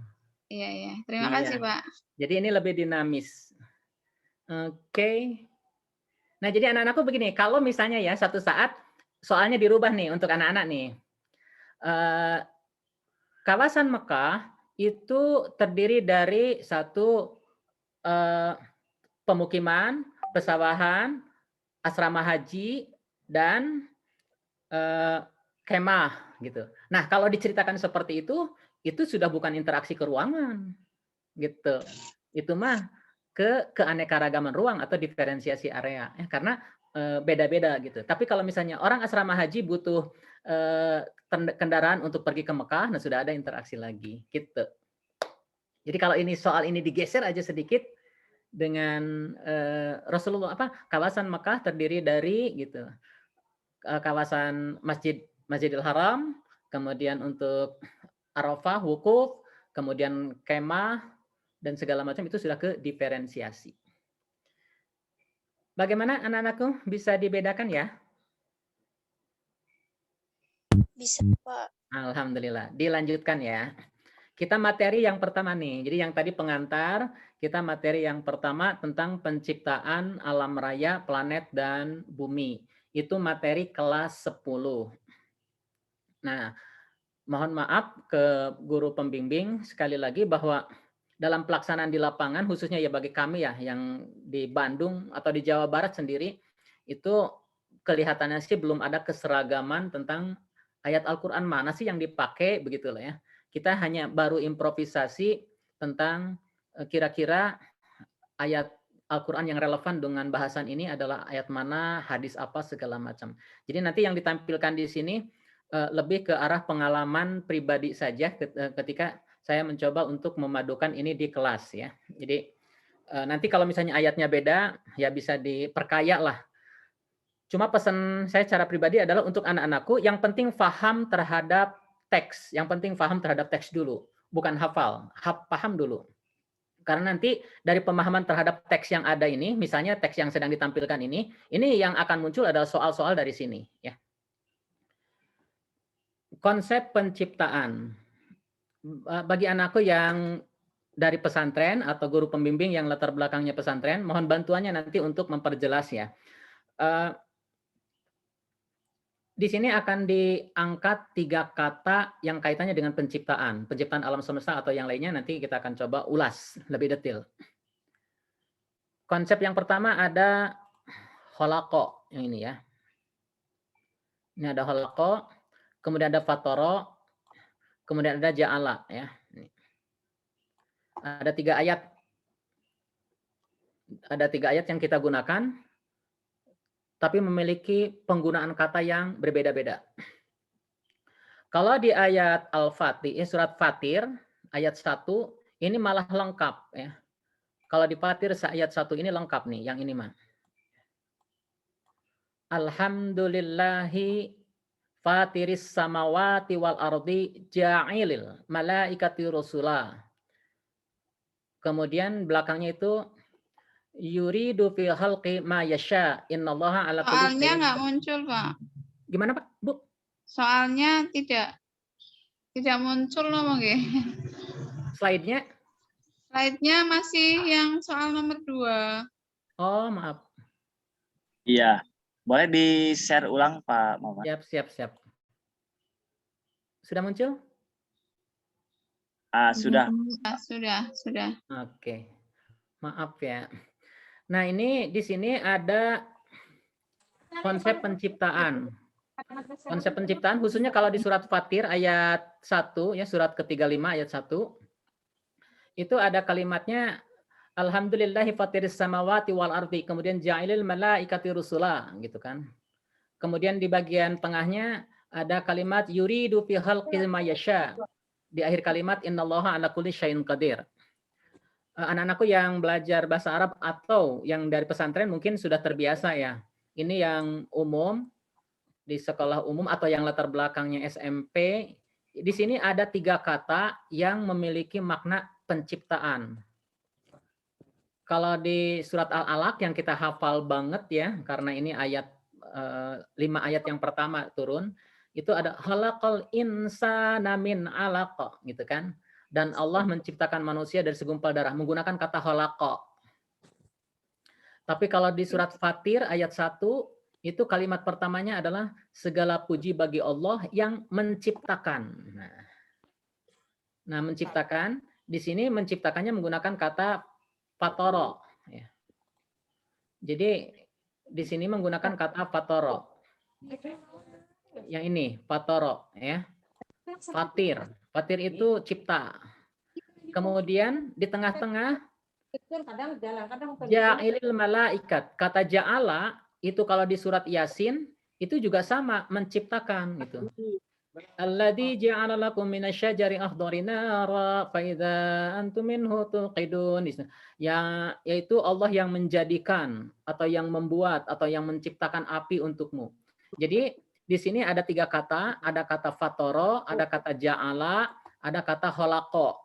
Iya. Terima kasih, Pak. Jadi ini lebih dinamis. Oke. Nah, jadi anak-anakku begini, kalau misalnya ya satu saat soalnya dirubah nih untuk anak-anak nih. Kawasan Mekah itu terdiri dari satu pemukiman, pesawahan, asrama haji, dan kemah gitu. Nah, kalau diceritakan seperti itu sudah bukan interaksi keruangan gitu. Itu mah keanekaragaman ruang atau diferensiasi area ya, karena beda-beda gitu. Tapi kalau misalnya orang asrama haji butuh kendaraan untuk pergi ke Mekah, nah sudah ada interaksi lagi gitu. Jadi kalau ini soal ini digeser aja sedikit dengan Rasulullah kawasan Mekah terdiri dari gitu kawasan Masjidil Haram, kemudian untuk Arafah, wukuf, kemudian kemah dan segala macam itu sudah ke diferensiasi. Bagaimana anak-anakku, bisa dibedakan ya? Bisa, Pak. Alhamdulillah. Dilanjutkan ya. Kita materi yang pertama nih. Jadi yang tadi pengantar, kita materi yang pertama tentang penciptaan alam raya, planet, dan bumi. Itu materi kelas 10. Nah, mohon maaf ke guru pembimbing sekali lagi bahwa dalam pelaksanaan di lapangan, khususnya ya bagi kami ya yang di Bandung atau di Jawa Barat sendiri, itu kelihatannya sih belum ada keseragaman tentang ayat Al-Quran mana sih yang dipakai, begitulah ya. Kita hanya baru improvisasi tentang kira-kira ayat Al-Quran yang relevan dengan bahasan ini adalah ayat mana, hadis apa, segala macam. Jadi nanti yang ditampilkan di sini lebih ke arah pengalaman pribadi saja ketika saya mencoba untuk memadukan ini di kelas ya. Jadi nanti kalau misalnya ayatnya beda, ya bisa diperkaya lah. Cuma pesan saya secara pribadi adalah untuk anak-anakku, yang penting paham terhadap teks. Yang penting paham terhadap teks dulu, bukan hafal. Paham dulu. Karena nanti dari pemahaman terhadap teks yang ada ini, misalnya teks yang sedang ditampilkan ini yang akan muncul adalah soal-soal dari sini. Ya. Konsep penciptaan. Bagi anakku yang dari pesantren atau guru pembimbing yang latar belakangnya pesantren, mohon bantuannya nanti untuk memperjelas ya. Di sini akan diangkat 3 kata yang kaitannya dengan penciptaan alam semesta atau yang lainnya, nanti kita akan coba ulas lebih detail. Konsep yang pertama ada kholaqo, yang ini ya. Ini ada kholaqo, kemudian ada fatoro, kemudian ada ja'ala ya. Ada 3 ayat. Ada 3 ayat yang kita gunakan, tapi memiliki penggunaan kata yang berbeda-beda. Kalau di ayat Al-Fatih, surat Fatir, ayat 1, ini malah lengkap. Ya. Kalau di Fatir, ayat 1 ini lengkap nih, yang ini mah. Alhamdulillahi fatiris samawati wal ardi ja'ilil malaikati rusula. Kemudian belakangnya itu yuridu fi khalqi ma yasha innallaha ala kulli Soalnya syai'in nggak qadir. muncul, Pak. Gimana, Pak? Bu? Soalnya tidak muncul loh, Oke. Slide-nya? Slide-nya masih yang soal nomor 2. Oh, maaf. Iya, boleh di-share ulang Pak Muhammad. Siap. Sudah muncul? Sudah. Sudah. Oke. Maaf ya. Nah, ini di sini ada konsep penciptaan. Konsep penciptaan khususnya kalau di surat Fatir ayat 1 ya, surat ke-35 ayat 1. Itu ada kalimatnya alhamdulillahi fatiris samawati wal ardi, kemudian ja'ilil malaikati rusula gitu kan. Kemudian di bagian tengahnya ada kalimat yuridu fi khalqil ma yasha. Di akhir kalimat innallaha ala kulli syai'in qadir. Anak-anakku yang belajar bahasa Arab atau yang dari pesantren mungkin sudah terbiasa ya. Ini yang umum di sekolah umum atau yang latar belakangnya SMP. Di sini ada 3 kata yang memiliki makna penciptaan. Kalau di surat Al-Alaq yang kita hafal banget ya, karena ini ayat 5 ayat yang pertama turun, itu ada khalaqal insana min 'alaq gitu kan. Dan Allah menciptakan manusia dari segumpal darah menggunakan kata khalaqa. Tapi kalau di surat Fatir ayat 1 itu kalimat pertamanya adalah segala puji bagi Allah yang menciptakan. Nah, menciptakan di sini menciptakannya menggunakan kata fatoro. Ya. Jadi di sini menggunakan kata fatoro. Yang ini fatoro, ya. Fatir. Fatir itu cipta. Kemudian di tengah-tengah ja'ilil malaikat. Kata ja'ala itu kalau di surat Yasin itu juga sama, menciptakan gitu. Alladzi ja'ala lakum minasyajari akhdari nara fa idza antum minhu tuqidun. Ya, yaitu Allah yang menjadikan atau yang membuat atau yang menciptakan api untukmu. Jadi di sini ada 3 kata, ada kata fatoro, ada kata ja'ala, ada kata kholaqo.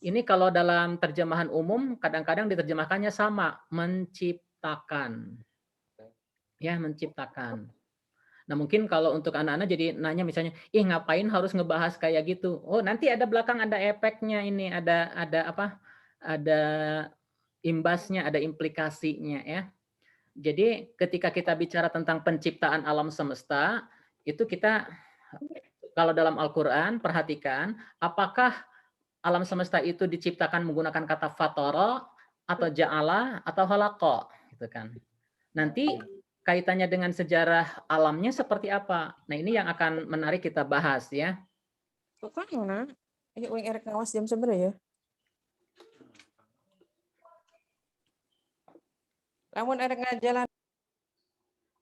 Ini kalau dalam terjemahan umum kadang-kadang diterjemahkannya sama, menciptakan. Ya, menciptakan. Nah, mungkin kalau untuk anak-anak jadi nanya misalnya, ngapain harus ngebahas kayak gitu? Oh, nanti ada belakang ada efeknya ini, ada apa? Ada imbasnya, ada implikasinya ya. Jadi ketika kita bicara tentang penciptaan alam semesta, itu kita kalau dalam Al-Qur'an perhatikan apakah alam semesta itu diciptakan menggunakan kata fatara atau ja'ala atau khalaqa gitu kan. Nanti kaitannya dengan sejarah alamnya seperti apa? Nah, ini yang akan menarik kita bahas ya. Pokoknya, ayo erek ngawas jam seberapa ya? Lamun ada jalan.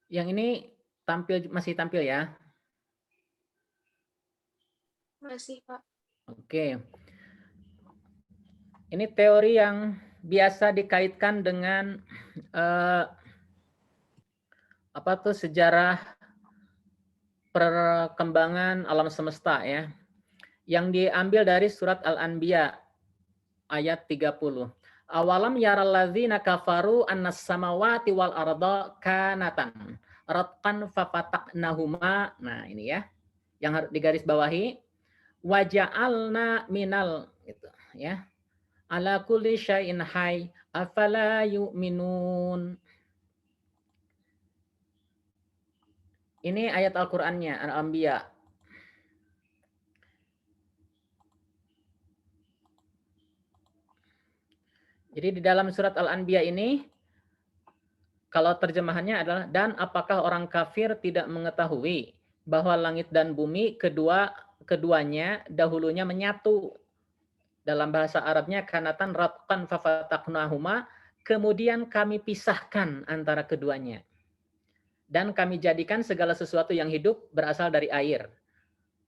Yang ini masih tampil ya? Masih, Pak. Oke. Ini teori yang biasa dikaitkan dengan apa tuh sejarah perkembangan alam semesta ya. Yang diambil dari surat Al-Anbiya ayat 30. Awalam yaral ladzina kafaru annas samawati wal arda kanatan ratqan fafataqnahuma. Nah, ini ya. Yang harus digaris bawahi waja'alna minal gitu ya. Ala kulli syai'in hayy afala yu'minun. Ini ayat Al-Qur'annya Al-Anbiya. Jadi di dalam surat Al-Anbiya ini, kalau terjemahannya adalah, dan apakah orang kafir tidak mengetahui bahwa langit dan bumi keduanya dahulunya menyatu. Dalam bahasa Arabnya, kanatan ratqan fafataqnahuma, kemudian kami pisahkan antara keduanya. Dan kami jadikan segala sesuatu yang hidup berasal dari air.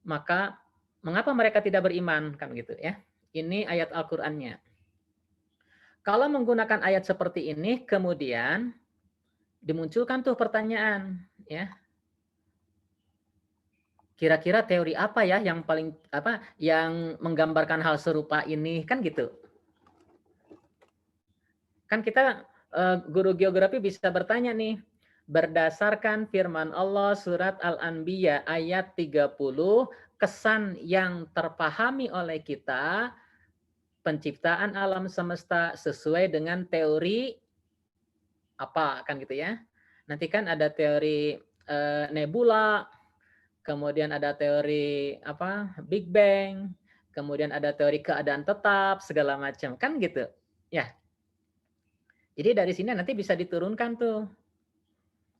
Maka, mengapa mereka tidak beriman? Kan gitu ya. Ini ayat Al-Qur'annya. Kalau menggunakan ayat seperti ini, kemudian dimunculkan tuh pertanyaan, ya. Kira-kira teori apa ya yang paling yang menggambarkan hal serupa ini, kan gitu. Kan kita guru geografi bisa bertanya nih, berdasarkan firman Allah surat Al-Anbiya ayat 30, kesan yang terpahami oleh kita penciptaan alam semesta sesuai dengan teori apa kan gitu ya. Nanti kan ada teori nebula, kemudian ada teori Big Bang, kemudian ada teori keadaan tetap segala macam kan gitu. Ya. Jadi dari sini nanti bisa diturunkan tuh.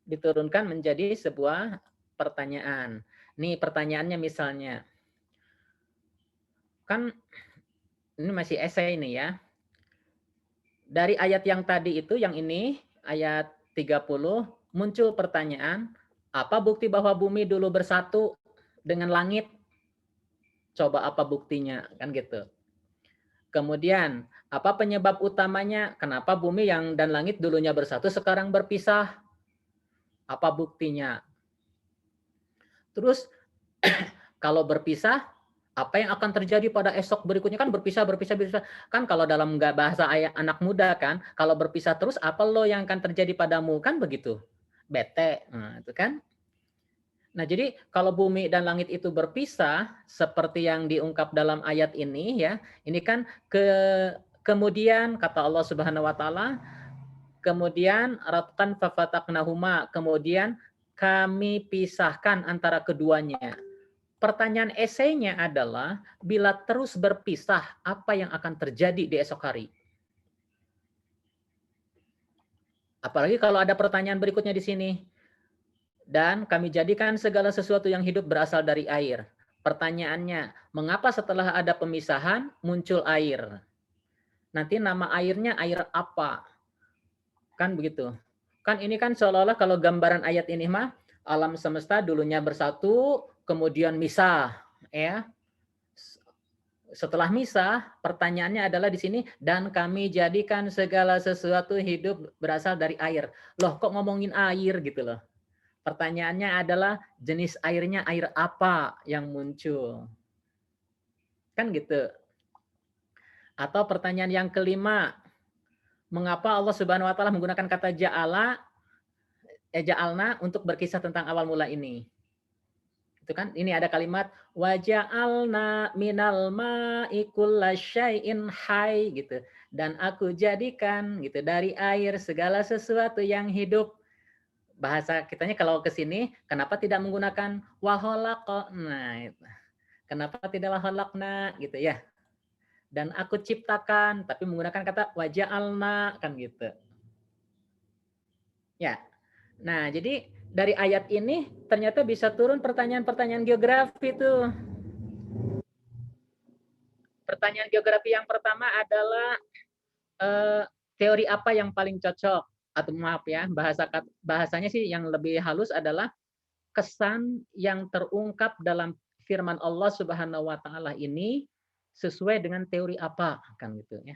Diturunkan menjadi sebuah pertanyaan. Nih pertanyaannya misalnya. Kan ini masih esai ini ya. Dari ayat yang tadi itu, yang ini, ayat 30, muncul pertanyaan, apa bukti bahwa bumi dulu bersatu dengan langit? Coba apa buktinya? Kan gitu. Kemudian, apa penyebab utamanya? Kenapa bumi dan langit dulunya bersatu, sekarang berpisah? Apa buktinya? Terus, kalau berpisah, apa yang akan terjadi pada esok berikutnya? Kan berpisah. Kan kalau dalam bahasa anak muda kan, kalau berpisah terus apa lo yang akan terjadi padamu? Kan begitu. Bete. Nah, itu kan. Nah, jadi kalau bumi dan langit itu berpisah seperti yang diungkap dalam ayat ini ya. Ini kan kemudian kata Allah Subhanahu wa taala, kemudian ratqan fafataqnahuma, kemudian kami pisahkan antara keduanya. Pertanyaan esainya adalah, bila terus berpisah, apa yang akan terjadi di esok hari? Apalagi kalau ada pertanyaan berikutnya di sini. Dan kami jadikan segala sesuatu yang hidup berasal dari air. Pertanyaannya, mengapa setelah ada pemisahan muncul air? Nanti nama airnya air apa? Kan begitu. Kan ini kan seolah-olah kalau gambaran ayat ini mah, alam semesta dulunya bersatu, kemudian misah, ya. Setelah misah, pertanyaannya adalah di sini, dan kami jadikan segala sesuatu hidup berasal dari air. Loh, kok ngomongin air gitu loh. Pertanyaannya adalah jenis airnya air apa yang muncul? Kan gitu. Atau pertanyaan yang kelima, mengapa Allah Subhanahu wa taala menggunakan kata ja'alna untuk berkisah tentang awal mula ini? Itu kan ini ada kalimat waja'alna minal ma'i kullasyai'in hayy gitu. Dan aku jadikan gitu dari air segala sesuatu yang hidup. Bahasa kitanya kalau ke sini kenapa tidak menggunakan wahalaqna? Kenapa tidak wahalaqna gitu ya? Dan aku ciptakan tapi menggunakan kata waja'alna kan gitu. Ya. Nah, jadi dari ayat ini ternyata bisa turun pertanyaan-pertanyaan geografi tuh. Pertanyaan geografi yang pertama adalah teori apa yang paling cocok? atau maaf ya, bahasanya sih yang lebih halus adalah kesan yang terungkap dalam firman Allah Subhanahu wa taala ini sesuai dengan teori apa kan gitu ya.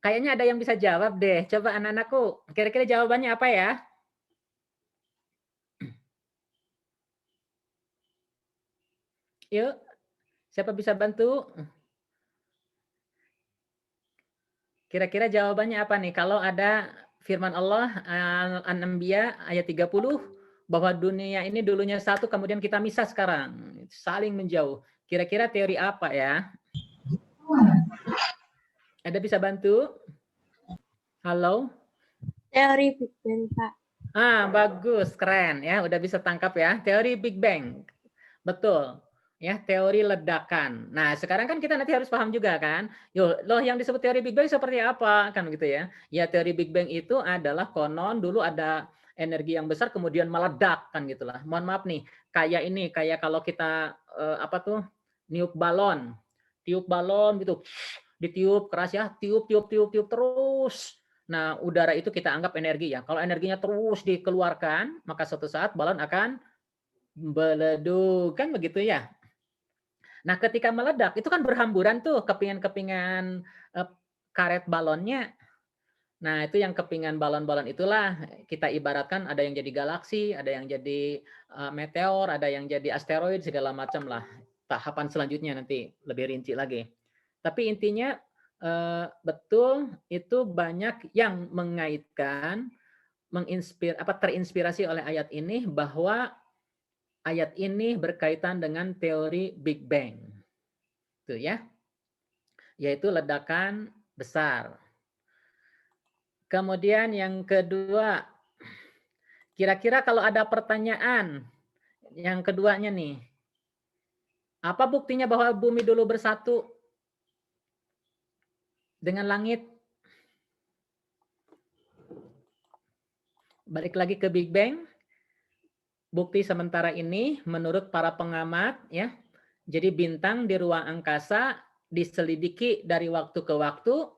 Kayaknya ada yang bisa jawab deh. Coba anak-anakku, kira-kira jawabannya apa ya? Yuk, siapa bisa bantu? Kira-kira jawabannya apa nih? Kalau ada firman Allah An-Anbiya ayat 30 bahwa dunia ini dulunya satu kemudian kita misah sekarang, saling menjauh. Kira-kira teori apa ya? Ada bisa bantu? Halo? Teori Big Bang, Pak. Bagus, keren ya, udah bisa tangkap ya. Teori Big Bang. Betul. Ya, teori ledakan. Nah, sekarang kan kita nanti harus paham juga kan. Loh yang disebut teori Big Bang seperti apa kan gitu ya. Ya, teori Big Bang itu adalah konon dulu ada energi yang besar kemudian meledak kan gitulah. Mohon maaf nih, kayak kalau kita niup balon. Tiup balon gitu. Ditiup keras ya, tiup terus. Nah, udara itu kita anggap energi ya. Kalau energinya terus dikeluarkan, maka suatu saat balon akan meleduk kan begitu ya. Nah, ketika meledak itu kan berhamburan tuh kepingan-kepingan karet balonnya. Nah, itu yang kepingan balon-balon itulah kita ibaratkan ada yang jadi galaksi, ada yang jadi meteor, ada yang jadi asteroid, segala macam lah. Tahapan selanjutnya nanti lebih rinci lagi. Tapi intinya betul itu banyak yang mengaitkan, terinspirasi oleh ayat ini bahwa ayat ini berkaitan dengan teori Big Bang. Tuh ya. Yaitu ledakan besar. Kemudian yang kedua, kira-kira kalau ada pertanyaan yang keduanya nih. Apa buktinya bahwa bumi dulu bersatu dengan langit? Balik lagi ke Big Bang. Bukti sementara ini menurut para pengamat ya. Jadi bintang di ruang angkasa diselidiki dari waktu ke waktu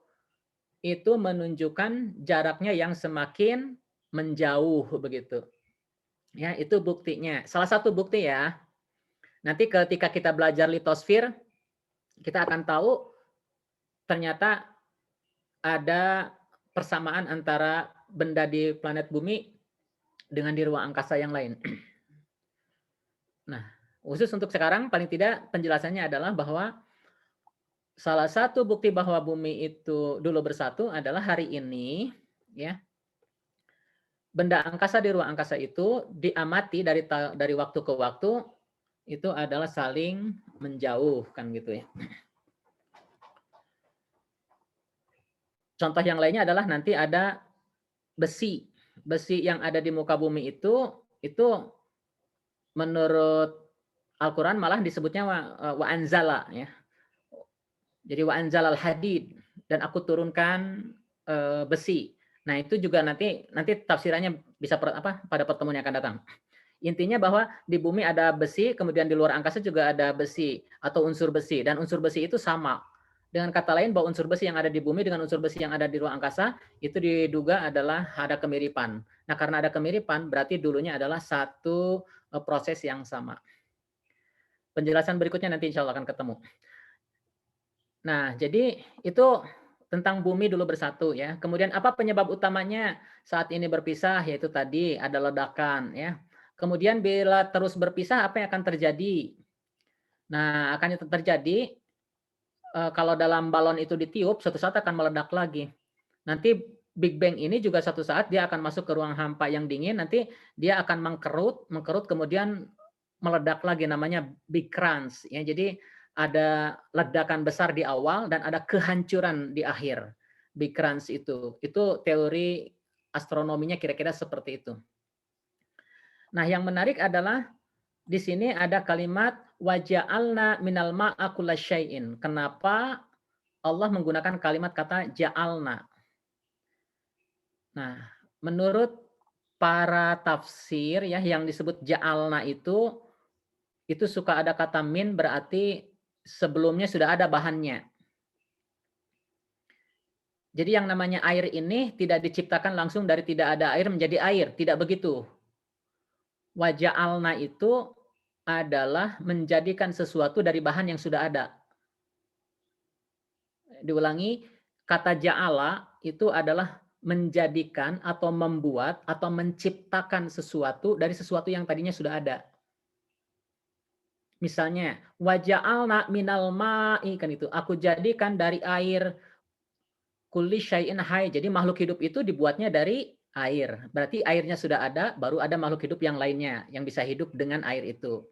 itu menunjukkan jaraknya yang semakin menjauh begitu. Ya, itu buktinya. Salah satu bukti ya. Nanti ketika kita belajar litosfer kita akan tahu ternyata ada persamaan antara benda di planet bumi dengan di ruang angkasa yang lain. Nah, khusus untuk sekarang paling tidak penjelasannya adalah bahwa salah satu bukti bahwa bumi itu dulu bersatu adalah hari ini ya. Benda angkasa di ruang angkasa itu diamati dari waktu ke waktu itu adalah saling menjauh kan gitu ya. Contoh yang lainnya adalah nanti ada besi. Besi yang ada di muka bumi itu menurut Al-Quran malah disebutnya wa anzala ya. Jadi wa anzalal hadid dan aku turunkan besi. Nah, itu juga nanti tafsirannya bisa pada pertemuan yang akan datang. Intinya bahwa di bumi ada besi, kemudian di luar angkasa juga ada besi atau unsur besi dan unsur besi itu sama. Dengan kata lain bahwa unsur besi yang ada di bumi dengan unsur besi yang ada di ruang angkasa itu diduga adalah ada kemiripan. Nah, karena ada kemiripan berarti dulunya adalah satu proses yang sama. Penjelasan berikutnya nanti insya Allah akan ketemu. Nah, jadi itu tentang bumi dulu bersatu ya. Kemudian apa penyebab utamanya saat ini berpisah? Yaitu tadi ada ledakan ya. Kemudian bila terus berpisah apa yang akan terjadi? Nah, akan terjadi kalau dalam balon itu ditiup, suatu saat akan meledak lagi. Nanti Big Bang ini juga suatu saat dia akan masuk ke ruang hampa yang dingin, nanti dia akan mengkerut kemudian meledak lagi, namanya Big Crunch. Ya, jadi ada ledakan besar di awal dan ada kehancuran di akhir. Big Crunch itu teori astronominya kira-kira seperti itu. Nah, yang menarik adalah di sini ada kalimat waja'alna minal ma'a kullasyai'in. Kenapa Allah menggunakan kalimat kata ja'alna? Nah, menurut para tafsir ya yang disebut ja'alna itu suka ada kata min berarti sebelumnya sudah ada bahannya. Jadi yang namanya air ini tidak diciptakan langsung dari tidak ada air menjadi air, tidak begitu. Wa ja'alna itu adalah menjadikan sesuatu dari bahan yang sudah ada. Diulangi, kata ja'ala itu adalah menjadikan atau membuat atau menciptakan sesuatu dari sesuatu yang tadinya sudah ada. Misalnya, wa ja'alna minal ma'i, kan itu. Aku jadikan dari air kulli syai'in hayy. Jadi makhluk hidup itu dibuatnya dari air. Berarti airnya sudah ada, baru ada makhluk hidup yang lainnya yang bisa hidup dengan air itu.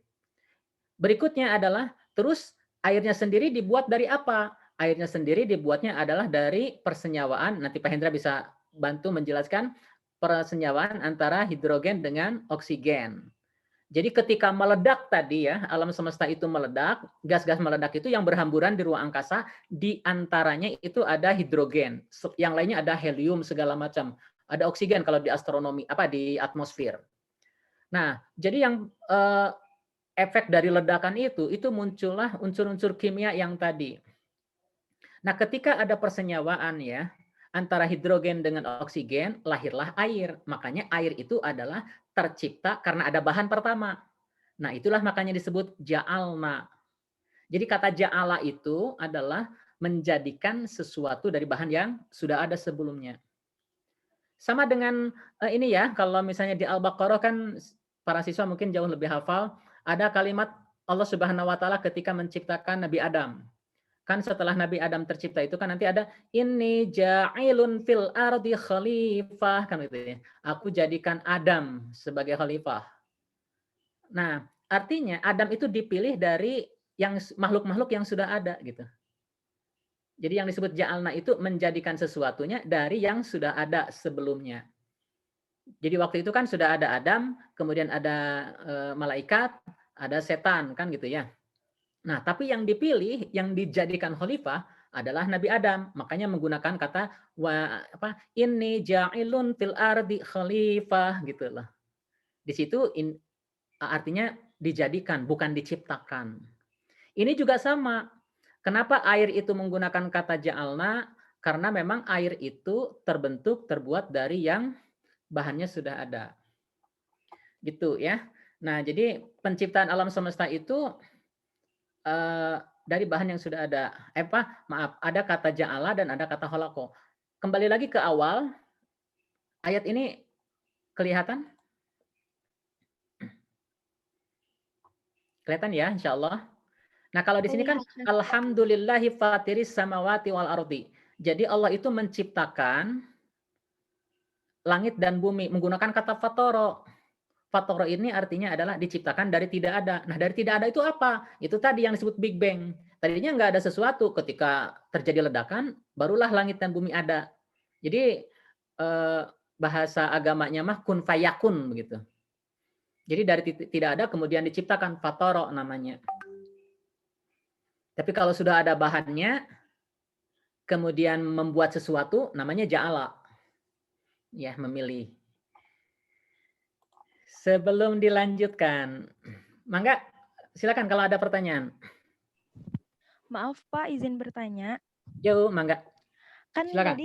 Berikutnya adalah terus airnya sendiri dibuat dari apa? Airnya sendiri dibuatnya adalah dari persenyawaan. Nanti Pak Hendra bisa bantu menjelaskan persenyawaan antara hidrogen dengan oksigen. Jadi ketika meledak tadi ya, alam semesta itu meledak, gas-gas meledak itu yang berhamburan di ruang angkasa, di antaranya itu ada hidrogen, yang lainnya ada helium segala macam, ada oksigen kalau di astronomi di atmosfer. Nah, jadi yang efek dari ledakan itu muncullah unsur-unsur kimia yang tadi. Nah, ketika ada persenyawaan ya antara hidrogen dengan oksigen, lahirlah air. Makanya air itu adalah tercipta karena ada bahan pertama. Nah, itulah makanya disebut ja'alna. Jadi kata ja'ala itu adalah menjadikan sesuatu dari bahan yang sudah ada sebelumnya. Sama dengan ini ya, kalau misalnya di Al-Baqarah kan para siswa mungkin jauh lebih hafal, ada kalimat Allah Subhanahu wa taala ketika menciptakan Nabi Adam. Kan setelah Nabi Adam tercipta itu kan nanti ada inni ja'ilun fil ardi khalifah, kan gitu ya. Aku jadikan Adam sebagai khalifah. Nah, artinya Adam itu dipilih dari yang makhluk-makhluk yang sudah ada gitu. Jadi yang disebut ja'alna itu menjadikan sesuatunya dari yang sudah ada sebelumnya. Jadi waktu itu kan sudah ada Adam, kemudian ada malaikat, ada setan kan gitu ya. Nah, tapi yang dipilih, yang dijadikan khalifah adalah Nabi Adam. Makanya menggunakan kata inni ja'ilun fil ardi khalifah gitu loh. Di situ artinya dijadikan, bukan diciptakan. Ini juga sama. Kenapa air itu menggunakan kata ja'alna? Karena memang air itu terbuat dari yang bahannya sudah ada. Gitu ya. Nah, jadi penciptaan alam semesta itu dari bahan yang sudah ada. Ada kata ja'ala dan ada kata khalaqo. Kembali lagi ke awal, ayat ini kelihatan? Kelihatan ya, insya Allah. Nah, kalau di sini kan alhamdulillahi fatiris samawati wal ardi. Jadi Allah itu menciptakan langit dan bumi menggunakan kata fatoro. Fatoro ini artinya adalah diciptakan dari tidak ada. Nah, dari tidak ada itu apa? Itu tadi yang disebut Big Bang. Tadinya nggak ada sesuatu, ketika terjadi ledakan, barulah langit dan bumi ada. Jadi bahasa agamanya mah kun fayakun begitu. Jadi dari tidak ada kemudian diciptakan, fatoro namanya. Tapi kalau sudah ada bahannya, kemudian membuat sesuatu, namanya ja'ala. Ya, memilih. Sebelum dilanjutkan, Mangga, silakan kalau ada pertanyaan. Maaf Pak, izin bertanya. Yo, Mangga. Kan silakan.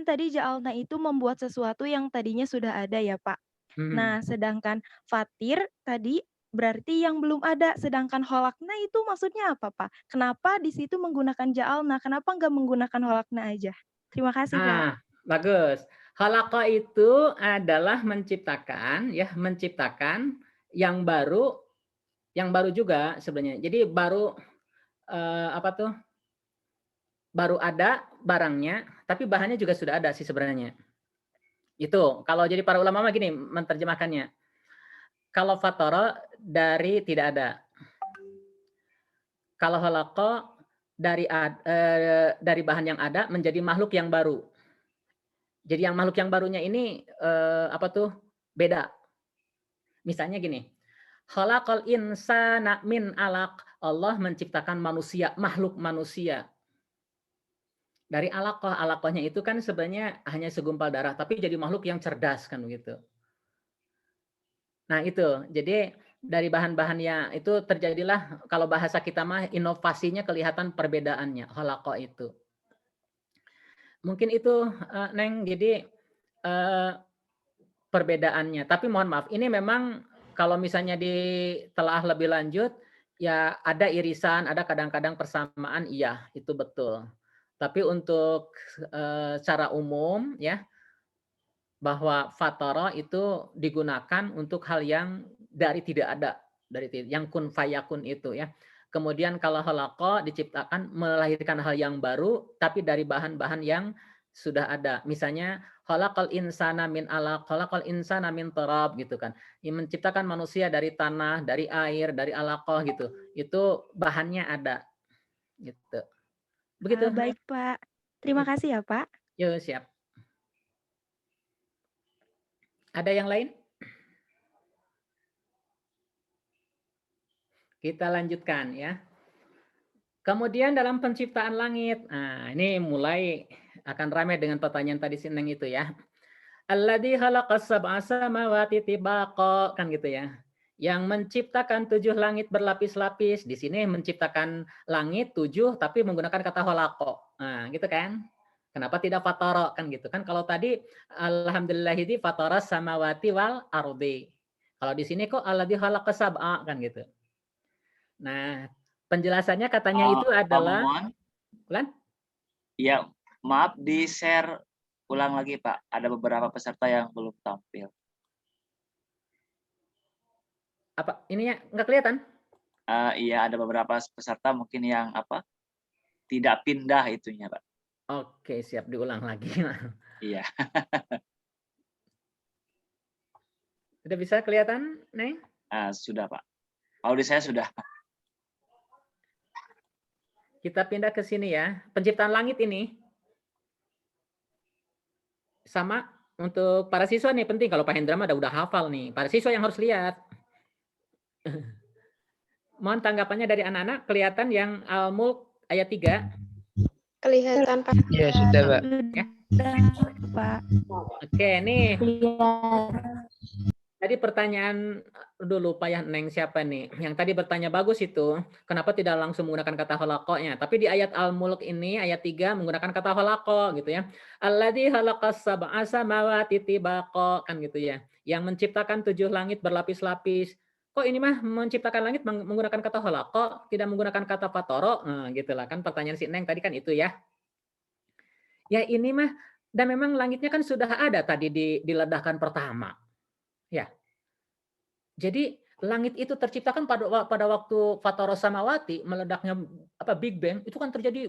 tadi ja'alna itu membuat sesuatu yang tadinya sudah ada ya Pak. Nah, sedangkan fatir tadi berarti yang belum ada, sedangkan holakna itu maksudnya apa Pak? Kenapa di situ menggunakan ja'alna? Kenapa nggak menggunakan holakna aja? Terima kasih Pak. Bagus. Khalaqa itu adalah menciptakan yang baru juga sebenarnya. Jadi baru baru ada barangnya, tapi bahannya juga sudah ada sih sebenarnya. Itu kalau jadi para ulama gini menerjemahkannya. Kalau fatara dari tidak ada. Kalau khalaqa dari bahan yang ada menjadi makhluk yang baru. Jadi yang makhluk yang barunya ini beda. Misalnya gini, khalaqal insana min alaq. Allah menciptakan manusia, makhluk manusia. Dari alaqah, alaqahnya itu kan sebenarnya hanya segumpal darah, tapi jadi makhluk yang cerdas kan begitu. Nah itu, jadi dari bahan-bahannya itu terjadilah, kalau bahasa kita mah inovasinya kelihatan perbedaannya, khalaqah itu. Mungkin itu Neng, jadi perbedaannya. Tapi mohon maaf, ini memang kalau misalnya ditelaah lebih lanjut, ya ada irisan, ada kadang-kadang persamaan, iya itu betul. Tapi untuk secara umum ya, bahwa fatara itu digunakan untuk hal yang dari tidak ada, dari yang kun fayakun itu ya. Kemudian kalau khalaqa diciptakan melahirkan hal yang baru tapi dari bahan-bahan yang sudah ada. Misalnya khalaqal insana min alaq, khalaqal insana min turab gitu kan. Menciptakan manusia dari tanah, dari air, dari alaqah gitu. Itu bahannya ada gitu. Begitu. Baik, Pak. Terima kasih ya, Pak. Yo, siap. Ada yang lain? Kita lanjutkan ya. Kemudian dalam penciptaan langit. Nah, ini mulai akan ramai dengan pertanyaan tadi Sineng itu ya. Alladzi khalaqas sab'a samawati tibaqa, kan gitu ya. Yang menciptakan 7 langit berlapis-lapis. Di sini menciptakan langit 7 tapi menggunakan kata khalaqa. Nah, gitu kan? Kenapa tidak fatara kan gitu kan? Kalau tadi alhamdulillah ini fatara samawati wal ardi. Kalau di sini kok alladzi khalaqas sab'a kan gitu. Nah, penjelasannya katanya itu adalah Ulan? Ya, maaf di-share ulang lagi, Pak. Ada beberapa peserta yang belum tampil. Apa ininya nggak kelihatan? Iya, ada beberapa peserta mungkin yang tidak pindah itunya, Pak. Oke, siap diulang lagi. Iya. Sudah bisa kelihatan, Neng? Sudah, Pak. Kalau di saya sudah. Kita pindah ke sini ya. Penciptaan langit ini sama untuk para siswa nih penting. Kalau Pak Hendra mah udah hafal nih. Para siswa yang harus lihat. Mohon tanggapannya dari anak-anak. Kelihatan yang Al-Mulk ayat 3? Kelihatan, Pak. Ya, sudah, Pak. Ya. Pak. Oke, nih. Tadi pertanyaan dulu Pak ya Neng siapa nih? Yang tadi bertanya bagus itu, kenapa tidak langsung menggunakan kata khalaqanya? Tapi di ayat Al-Mulk ini ayat 3 menggunakan kata khalaqa gitu ya. Alladzi khalaqas sab'a samawati tibaqa kan gitu ya. Yang menciptakan 7 langit berlapis-lapis. Kok ini mah menciptakan langit menggunakan kata khalaqa, tidak menggunakan kata fatara? Nah, gitulah kan pertanyaan si Neng tadi kan itu ya. Ya ini mah dan memang langitnya kan sudah ada tadi di ledakan pertama. Ya. Jadi langit itu terciptakan pada waktu fatara samawati meledaknya Big Bang itu kan terjadi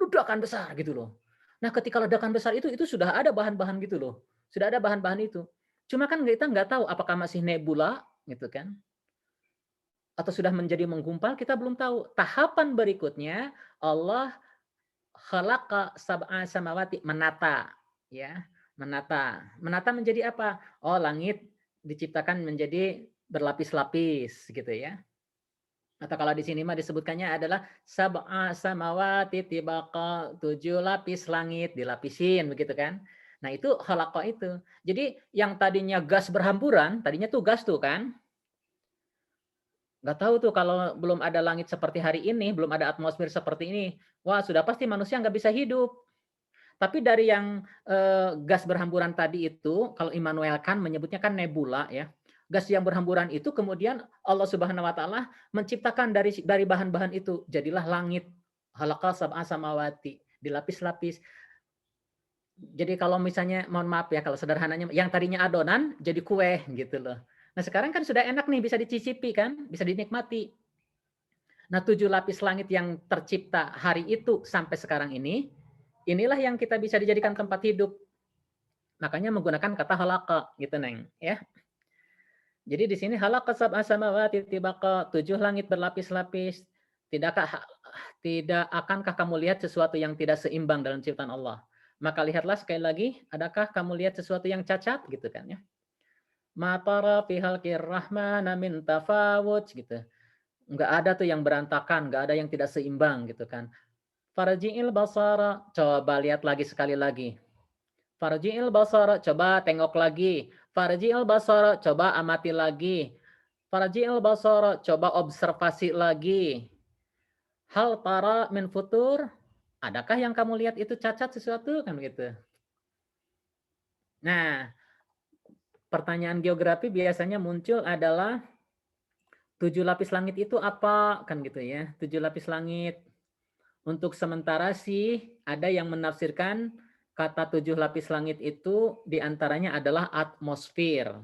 ledakan besar gitu loh. Nah, ketika ledakan besar itu sudah ada bahan-bahan gitu loh. Sudah ada bahan-bahan itu. Cuma kan kita nggak tahu apakah masih nebula gitu kan. Atau sudah menjadi menggumpal, kita belum tahu. Tahapan berikutnya Allah khalaqa sab'a samawati, menata ya. Menata menjadi apa? Oh, langit diciptakan menjadi berlapis-lapis gitu ya. Atau kalau di sini mah disebutkannya adalah sab'a samawati tibaqa, 7 lapis langit dilapisin begitu kan. Nah, itu khalaqa itu. Jadi yang tadinya gas berhamburan, tadinya tuh gas tuh kan. Nggak tahu tuh kalau belum ada langit seperti hari ini, belum ada atmosfer seperti ini. Wah, sudah pasti manusia nggak bisa hidup. Tapi dari yang gas berhamburan tadi itu, kalau Immanuel Kant menyebutnya kan nebula ya. Gas yang berhamburan itu kemudian Allah Subhanahu wa taala menciptakan dari bahan-bahan itu, jadilah langit. Khalaqa sab'a samawati, dilapis-lapis. Jadi kalau misalnya mohon maaf ya kalau sederhananya yang tadinya adonan jadi kue gitu loh. Nah, sekarang kan sudah enak nih bisa dicicipi kan, bisa dinikmati. Nah, 7 lapis langit yang tercipta hari itu sampai sekarang ini inilah yang kita bisa dijadikan tempat hidup. Makanya menggunakan kata khalaqa gitu, Neng, ya. Jadi di sini khalaqa sab'a samawati tibaqa, 7 langit berlapis-lapis. Tidak akankah kamu lihat sesuatu yang tidak seimbang dalam ciptaan Allah? Maka lihatlah sekali lagi, adakah kamu lihat sesuatu yang cacat gitu kan ya? Ma tara fi khalqir rahmana min tafawut gitu. Enggak ada tuh yang berantakan, enggak ada yang tidak seimbang gitu kan. Farji'il basara, coba lihat lagi sekali lagi. Farji'il basara, coba tengok lagi. Farji'il basara, coba amati lagi. Farji'il basara, coba observasi lagi. Hal tara min futur, Adakah yang kamu lihat itu cacat sesuatu? Kan begitu. Nah, pertanyaan geografi biasanya muncul adalah 7 lapis langit itu apa? Kan gitu ya. 7 lapis langit. Untuk sementara sih ada yang menafsirkan kata 7 lapis langit itu diantaranya adalah atmosfer.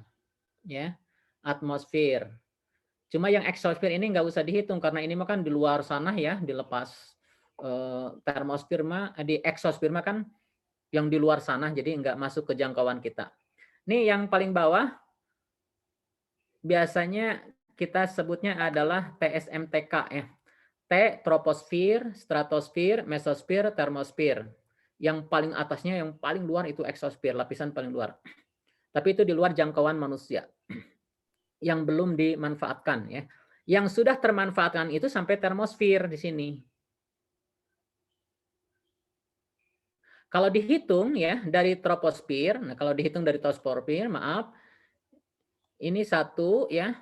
Ya, atmosfer. Cuma yang eksosfer ini nggak usah dihitung karena ini mah kan di luar sana ya, dilepas. Termosfer mah, di eksosfer mah kan yang di luar sana, jadi nggak masuk ke jangkauan kita. Nih yang paling bawah, biasanya kita sebutnya adalah TSMTK ya. T, troposfer, stratosfer, mesosfer, termosfer. Yang paling atasnya, yang paling luar itu eksosfer, lapisan paling luar. Tapi itu di luar jangkauan manusia. Yang belum dimanfaatkan ya. Yang sudah termanfaatkan itu sampai termosfer di sini. Kalau dihitung ya dari troposfer, nah kalau dihitung dari troposfer, maaf, ini satu ya,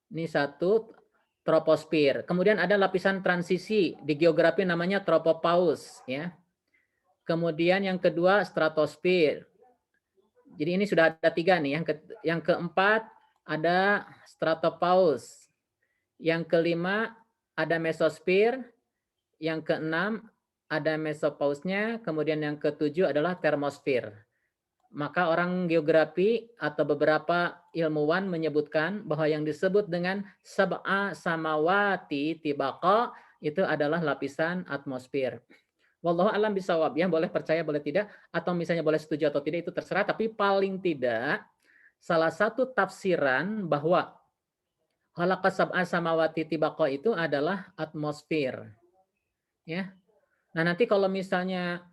ini satu troposfer. Kemudian ada lapisan transisi di geografi namanya tropopause ya. Kemudian yang kedua stratosfer. Jadi ini sudah ada 3 nih. Yang keempat ada stratopause. Yang kelima ada mesosfer. Yang keenam ada mesopause-nya, kemudian yang ketujuh adalah termosfer. Maka orang geografi atau beberapa ilmuwan menyebutkan bahwa yang disebut dengan sab'a samawati tibaqa itu adalah lapisan atmosfer. Wallahu alam bisawab ya, boleh percaya boleh tidak, atau misalnya boleh setuju atau tidak itu terserah, tapi paling tidak salah satu tafsiran bahwa khalaqas sab'a samawati tibaqa itu adalah atmosfer. Ya. Nah, nanti kalau misalnya,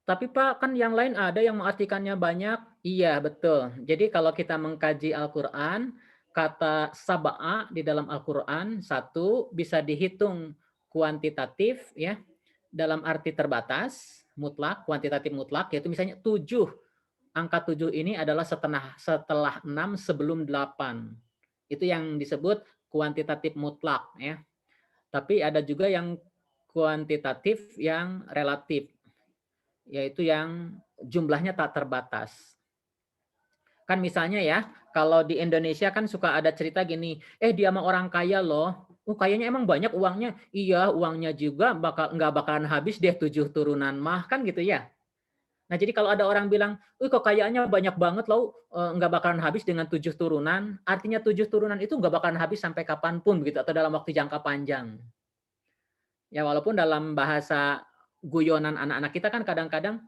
tapi Pak, kan yang lain ada yang mengartikannya banyak. Iya, betul. Jadi kalau kita mengkaji Al-Quran, kata sab'a di dalam Al-Quran, satu, bisa dihitung kuantitatif, ya, dalam arti terbatas, mutlak, kuantitatif mutlak, yaitu misalnya 7. Angka 7 ini adalah setelah 6 sebelum 8. Itu yang disebut kuantitatif mutlak. Ya. Tapi ada juga yang kuantitatif yang relatif, yaitu yang jumlahnya tak terbatas. Kan misalnya ya, kalau di Indonesia kan suka ada cerita gini, dia mah orang kaya loh, kayaknya emang banyak uangnya, iya uangnya juga nggak bakalan habis deh 7 turunan mah, kan gitu ya. Nah jadi kalau ada orang bilang, kok kayaknya banyak banget loh, nggak bakalan habis dengan 7 turunan, artinya 7 turunan itu nggak bakalan habis sampai kapanpun begitu, atau dalam waktu jangka panjang. Ya walaupun dalam bahasa guyonan anak-anak kita kan kadang-kadang,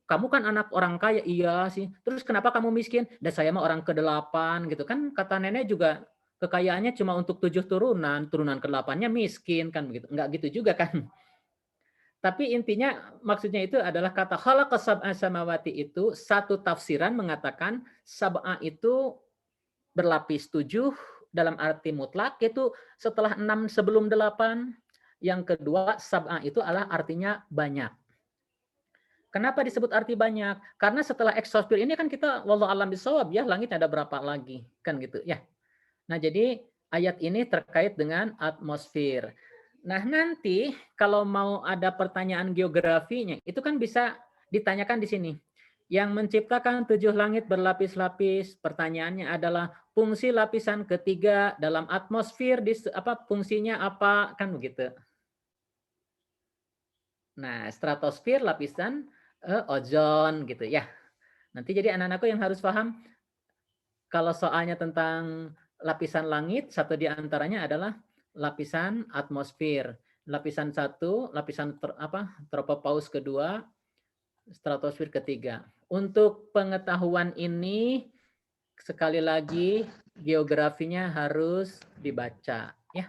kamu kan anak orang kaya, iya sih. Terus kenapa kamu miskin? Dan saya mah orang ke-8 gitu kan. Kata nenek juga kekayaannya cuma untuk 7 turunan, turunan ke-8-nya miskin kan begitu. Enggak gitu juga kan. Tapi intinya maksudnya itu adalah kata khalaqas sab'a samawati itu satu tafsiran mengatakan sab'a itu berlapis 7 dalam arti mutlak, yaitu setelah 6 sebelum 8. Yang kedua, sab'a itu adalah artinya banyak. Kenapa disebut arti banyak? Karena setelah eksosfer ini kan kita wallahu alam bisawab ya, langit ada berapa lagi kan gitu ya. Nah, jadi ayat ini terkait dengan atmosfer. Nah, nanti kalau mau ada pertanyaan geografinya, itu kan bisa ditanyakan di sini. Yang menciptakan 7 langit berlapis-lapis, pertanyaannya adalah fungsi lapisan ketiga dalam atmosfer fungsinya apa kan begitu. Nah, stratosfer lapisan ozon gitu ya. Nanti jadi anak-anakku yang harus paham kalau soalnya tentang lapisan langit, satu di antaranya adalah lapisan atmosfer. Lapisan 1, lapisan tropopause kedua, stratosfer ketiga. Untuk pengetahuan ini sekali lagi geografinya harus dibaca ya.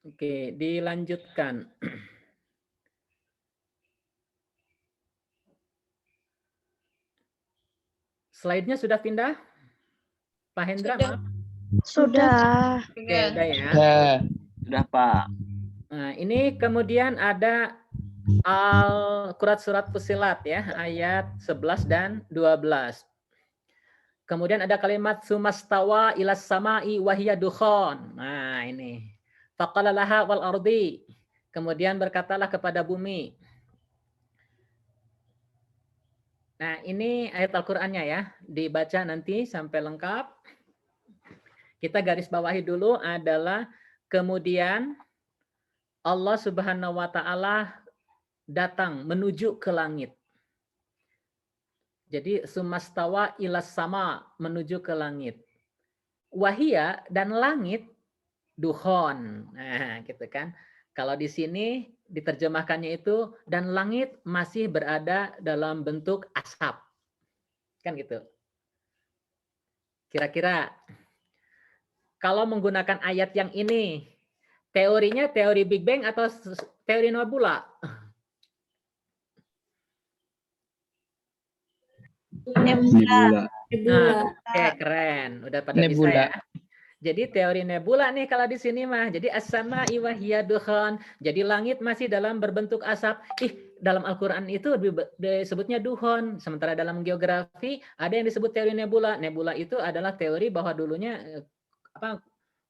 Oke, dilanjutkan. Slide-nya sudah pindah? Pak Hendra, maaf. Sudah. Oke, udah ya. Sudah, Pak. Nah, ini kemudian ada Al-Quran Surat Fussilat ya, ayat 11 dan 12. Kemudian ada kalimat sumastawa ilas sama'i wahiyya dukhon. Nah, ini. Faqala laha wal ardi. Kemudian berkatalah kepada bumi. Nah, ini ayat Al-Qur'annya ya. Dibaca nanti sampai lengkap. Kita garis bawahi dulu adalah kemudian Allah Subhanahu wa taala datang menuju ke langit. Jadi sumastawa ilas sama, menuju ke langit. Wahia dan langit duhon. Nah, gitu kan. Kalau di sini diterjemahkannya itu dan langit masih berada dalam bentuk asap. Kan gitu. Kira-kira kalau menggunakan ayat yang ini, teorinya teori Big Bang atau teori nebula? Nebula. Nah, oke, keren. Udah pada bisa ya. Jadi teori nebula nih kalau di sini mah. Jadi as-sama iwahiyya dukhon. Jadi langit masih dalam berbentuk asap. Dalam Al-Qur'an itu disebutnya dukhon. Sementara dalam geografi ada yang disebut teori nebula. Nebula itu adalah teori bahwa dulunya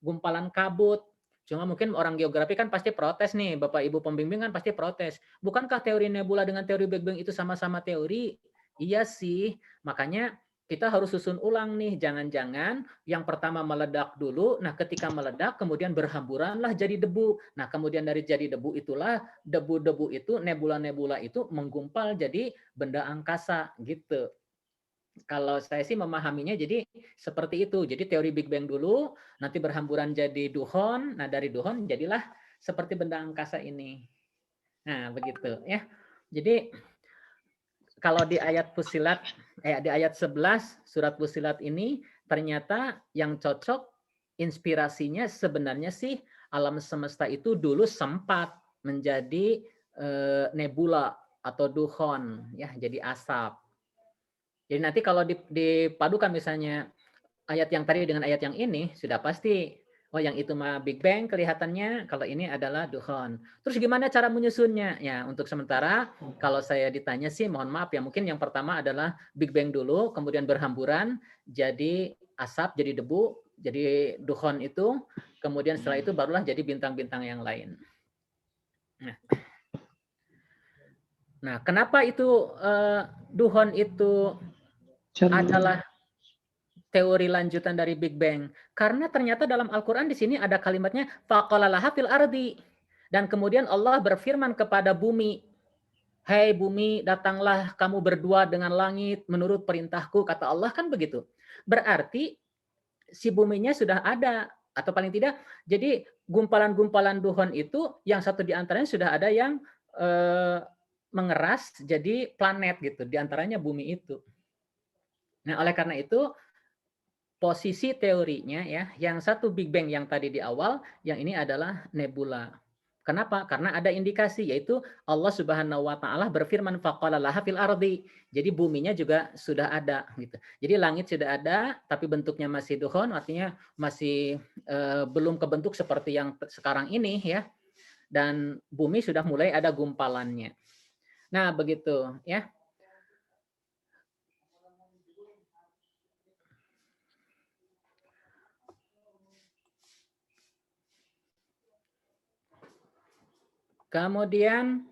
gumpalan kabut. Cuma mungkin orang geografi kan pasti protes nih, Bapak Ibu pembimbing kan pasti protes. Bukankah teori nebula dengan teori Big Bang itu sama-sama teori? Iya sih, makanya kita harus susun ulang nih, jangan-jangan yang pertama meledak dulu, nah ketika meledak kemudian berhamburanlah jadi debu. Nah kemudian dari jadi debu itulah, debu-debu itu, nebula-nebula itu menggumpal jadi benda angkasa gitu. Kalau saya sih memahaminya jadi seperti itu. Jadi teori Big Bang dulu, nanti berhamburan jadi duhon, nah dari duhon jadilah seperti benda angkasa ini. Nah begitu ya. Jadi kalau di ayat Fussilat, di ayat 11 surat Fussilat ini ternyata yang cocok inspirasinya sebenarnya sih alam semesta itu dulu sempat menjadi nebula atau duhon ya, jadi asap. Jadi nanti kalau dipadukan misalnya ayat yang tadi dengan ayat yang ini sudah pasti oh yang itu mah Big Bang kelihatannya, kalau ini adalah duhon. Terus gimana cara menyusunnya? Ya untuk sementara kalau saya ditanya sih mohon maaf ya, mungkin yang pertama adalah Big Bang dulu, kemudian berhamburan jadi asap, jadi debu, jadi duhon itu, kemudian setelah itu barulah jadi bintang-bintang yang lain. Nah kenapa itu duhon itu adalah teori lanjutan dari Big Bang? Karena ternyata dalam Al-Quran di sini ada kalimatnya faqala laha fil ardi, dan kemudian Allah berfirman kepada bumi, "Hai bumi, datanglah kamu berdua dengan langit menurut perintahku," kata Allah kan begitu. Berarti si buminya sudah ada, atau paling tidak jadi gumpalan-gumpalan duhon itu yang satu di antaranya sudah ada yang mengeras jadi planet gitu, di antaranya bumi itu. Nah, oleh karena itu posisi teorinya ya, yang satu Big Bang yang tadi di awal, yang ini adalah nebula. Kenapa? Karena ada indikasi, yaitu Allah Subhanahu wa taala berfirman faqala laha fil ardi. Jadi buminya juga sudah ada gitu. Jadi langit sudah ada tapi bentuknya masih duhon, artinya masih belum kebentuk seperti yang sekarang ini ya. Dan bumi sudah mulai ada gumpalannya. Nah, begitu ya. Kemudian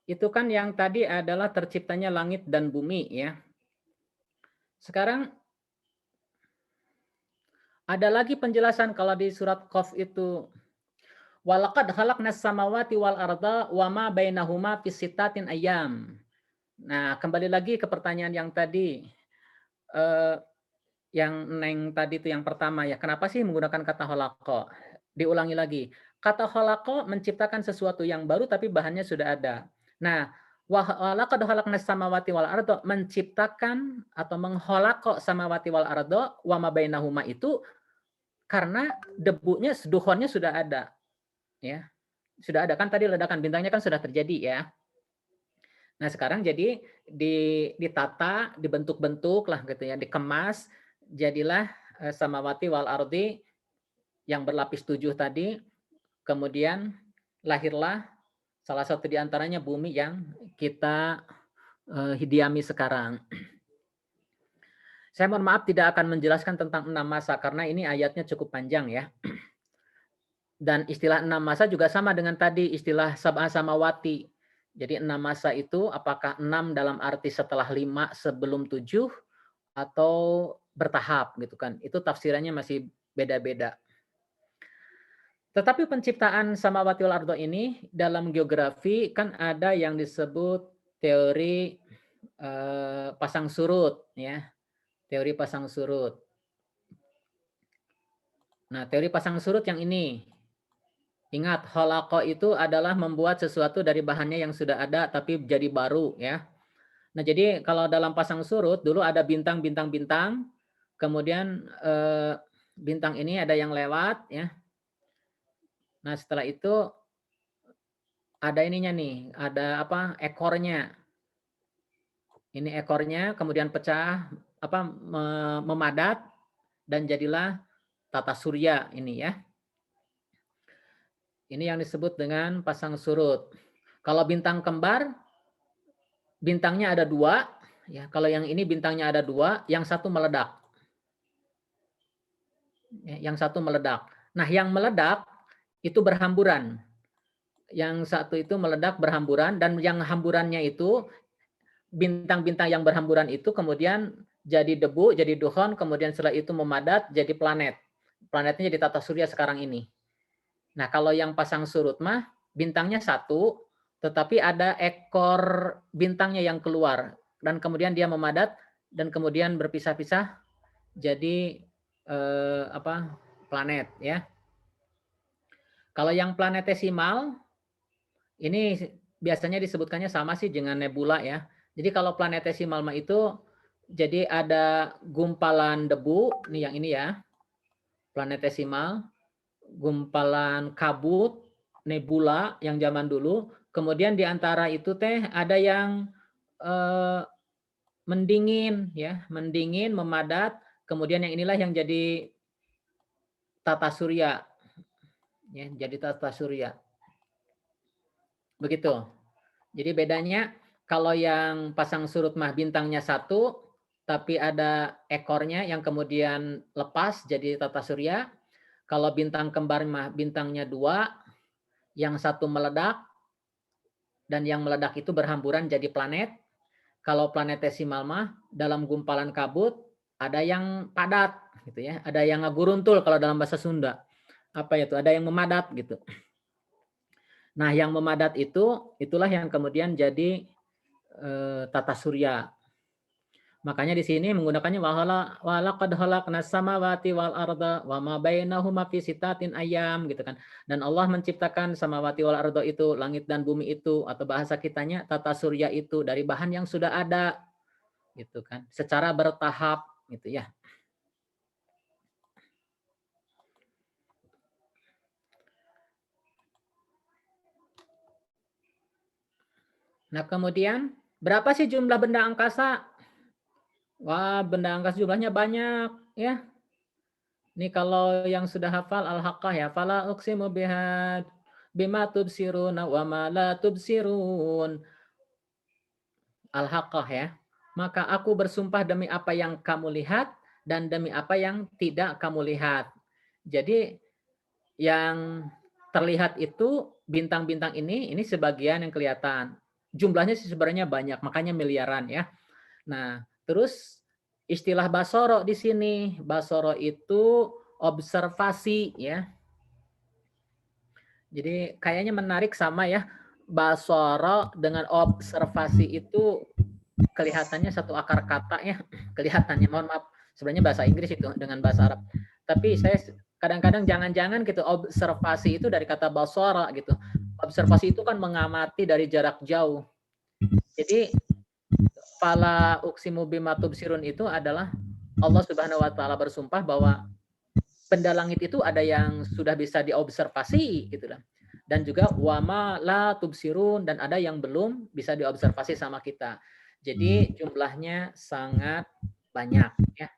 itu kan yang tadi adalah terciptanya langit dan bumi ya. Sekarang ada lagi penjelasan kalau di surat Qaf itu walaqad khalaqnas samawati wal arda wama bainahuma fi sittatin ayyam. Nah, kembali lagi ke pertanyaan yang tadi. Yang Neng tadi itu yang pertama ya, kenapa sih menggunakan kata khalaqa? Diulangi lagi. Kata khalaqa menciptakan sesuatu yang baru tapi bahannya sudah ada. Nah, walaqad khalaqnas samawati wal arda, menciptakan atau menghalaqa samawati wal arda wa ma bainahuma itu karena debunya, duhonnya sudah ada. Ya. Sudah ada kan tadi ledakan bintangnya kan sudah terjadi ya. Nah, sekarang jadi ditata, dibentuk-bentuk lah gitu ya, dikemas, jadilah samawati wal ardi yang berlapis 7 tadi, kemudian lahirlah salah satu di antaranya bumi yang kita diami sekarang. Saya mohon maaf tidak akan menjelaskan tentang 6 masa karena ini ayatnya cukup panjang ya. Dan istilah 6 masa juga sama dengan tadi istilah sab'a samawati. Jadi 6 masa itu apakah 6 dalam arti setelah 5 sebelum 7 atau bertahap gitu kan. Itu tafsirannya masih beda-beda. Tetapi penciptaan samawati wal ardo ini dalam geografi kan ada yang disebut teori pasang surut ya. Teori pasang surut. Nah, teori pasang surut yang ini. Ingat, khalaqa itu adalah membuat sesuatu dari bahannya yang sudah ada tapi jadi baru ya. Nah, jadi kalau dalam pasang surut dulu ada bintang-bintang, kemudian bintang ini ada yang lewat ya. Nah, setelah itu ada ininya nih, ada apa? Ekornya. Ini ekornya kemudian pecah apa memadat dan jadilah tata surya ini ya. Ini yang disebut dengan pasang surut. Kalau bintang kembar, bintangnya ada 2. Ya, kalau yang ini bintangnya ada 2, yang satu meledak. Ya, yang satu meledak. Nah, yang meledak itu berhamburan. Yang satu itu meledak berhamburan, dan yang hamburannya itu, bintang-bintang yang berhamburan itu kemudian jadi debu, jadi dukhon, kemudian setelah itu memadat jadi planet. Planetnya jadi tata surya sekarang ini. Nah, kalau yang pasang surut mah bintangnya satu, tetapi ada ekor bintangnya yang keluar dan kemudian dia memadat dan kemudian berpisah-pisah jadi planet ya. Kalau yang planetesimal ini biasanya disebutkannya sama sih dengan nebula ya. Jadi kalau planetesimal mah itu jadi ada gumpalan debu, nih yang ini ya. Planetesimal, gumpalan kabut, nebula yang zaman dulu, kemudian di antara itu teh ada yang mendingin ya, mendingin, memadat, kemudian yang inilah yang jadi tata surya. Ya, jadi tata surya. Begitu. Jadi bedanya kalau yang pasang surut mah bintangnya satu, tapi ada ekornya yang kemudian lepas jadi tata surya. Kalau bintang kembar mah bintangnya 2, yang satu meledak, dan yang meledak itu berhamburan jadi planet. Kalau planetesimal mah dalam gumpalan kabut ada yang padat, gitu ya. Ada yang ngaguruntul kalau dalam bahasa Sunda. Apa itu? Ada yang memadat gitu. Nah, yang memadat itu, itulah yang kemudian jadi tata surya. Makanya di sini menggunakannya wa laqad khalaqnas samawati wal arda wa ma bainahuma fi sittatin ayyam gitu kan. Dan Allah menciptakan samawati wal arda itu, langit dan bumi itu, atau bahasa kitanya tata surya itu dari bahan yang sudah ada gitu kan, secara bertahap gitu ya. Nah, kemudian berapa sih jumlah benda angkasa? Wah, benda angkasa jumlahnya banyak ya. Ini kalau yang sudah hafal Al-Haqqah ya, fala uqsimu bima tubsiruna wa ma la tubsirun. Al-Haqqah ya. Maka aku bersumpah demi apa yang kamu lihat dan demi apa yang tidak kamu lihat. Jadi yang terlihat itu bintang-bintang ini sebagian yang kelihatan. Jumlahnya sih sebenarnya banyak, makanya miliaran ya. Nah, terus istilah basoro di sini, basoro itu observasi ya. Jadi kayaknya menarik sama ya, basoro dengan observasi itu kelihatannya satu akar kata ya, kelihatannya. Mohon maaf, sebenarnya bahasa Inggris itu dengan bahasa Arab. Tapi saya kadang-kadang jangan-jangan gitu observasi itu dari kata basoro gitu. Observasi itu kan mengamati dari jarak jauh. Jadi fala uqsimu bima tubsirun itu adalah Allah Subhanahu wa taala bersumpah bahwa benda langit itu ada yang sudah bisa diobservasi gitu lah. Dan juga wama la tubsirun, dan ada yang belum bisa diobservasi sama kita. Jadi jumlahnya sangat banyak ya.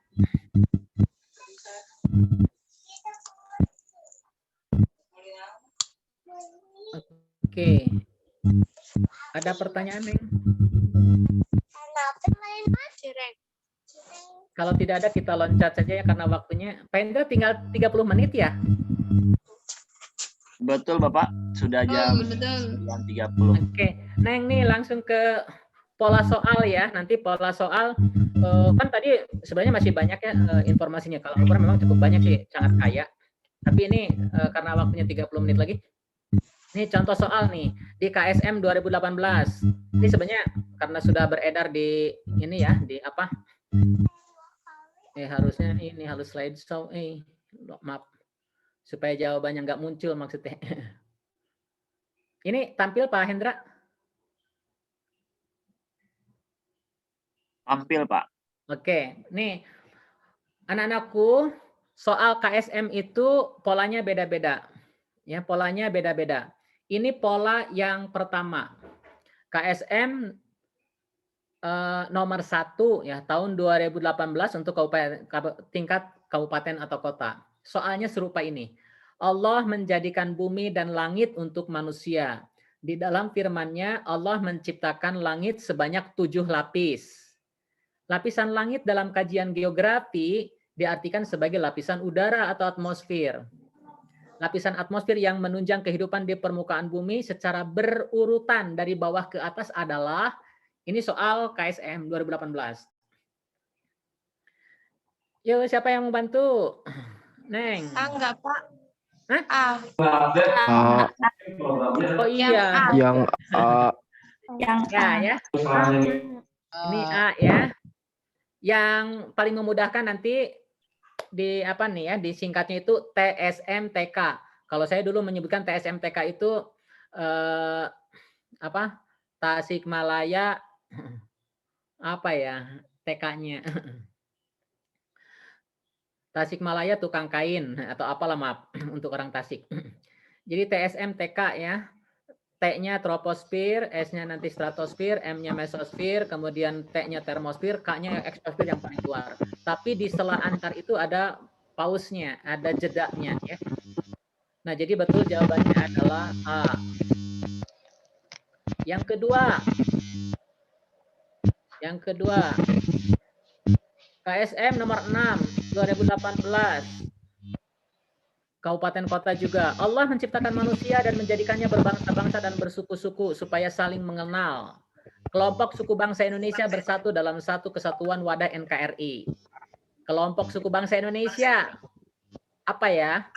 Oke. Ada pertanyaan, Neng? Kalau tidak ada kita loncat saja ya karena waktunya. Pak Indra tinggal 30 menit ya? Betul Bapak, sudah jam betul. 9.30. Oke, Neng nih langsung ke pola soal ya. Nanti pola soal kan tadi sebenarnya masih banyak ya informasinya. Kalau Al-Quran memang cukup banyak sih, sangat kaya. Tapi ini karena waktunya 30 menit lagi. Ini contoh soal nih di KSM 2018. Ini sebenarnya karena sudah beredar di ini ya, di apa? Harusnya ini harus slideshow. Maaf. Supaya jawabannya nggak muncul maksudnya. Ini tampil Pak Hendra? Tampil Pak. Oke, nih anak-anakku soal KSM itu polanya beda-beda. Ya, polanya beda-beda. Ini pola yang pertama. KSM nomor 1 ya tahun 2018 untuk tingkat kabupaten atau kota. Soalnya serupa ini. Allah menjadikan bumi dan langit untuk manusia. Di dalam firman-Nya Allah menciptakan langit sebanyak 7 lapis. Lapisan langit dalam kajian geografi diartikan sebagai lapisan udara atau atmosfer. Lapisan atmosfer yang menunjang kehidupan di permukaan bumi secara berurutan dari bawah ke atas adalah, ini soal KSM 2018. Yuk, siapa yang mau bantu? Neng. Enggak, Pak. Hah? Oh iya. Yang A. Yang ya. Ini A ya. Yang paling memudahkan nanti di apa nih ya, disingkatnya itu TSMTK. Kalau saya dulu menyebutkan TSMTK itu apa? Tasikmalaya apa ya TK-nya? Tasikmalaya tukang kain atau apalah, maaf untuk orang Tasik. Jadi TSMTK ya. T-nya troposfer, S-nya nanti stratosfer, M-nya mesosfer, kemudian T-nya termosfer, K-nya eksosfer yang paling luar. Tapi di sela antar itu ada pausnya, ada jedanya ya. Nah, jadi betul jawabannya adalah A. Yang kedua, KSM nomor 6 2018. Kabupaten kota juga. Allah menciptakan manusia dan menjadikannya berbangsa-bangsa dan bersuku-suku supaya saling mengenal. Kelompok suku bangsa Indonesia bersatu dalam satu kesatuan wadah NKRI. Kelompok suku bangsa Indonesia apa ya?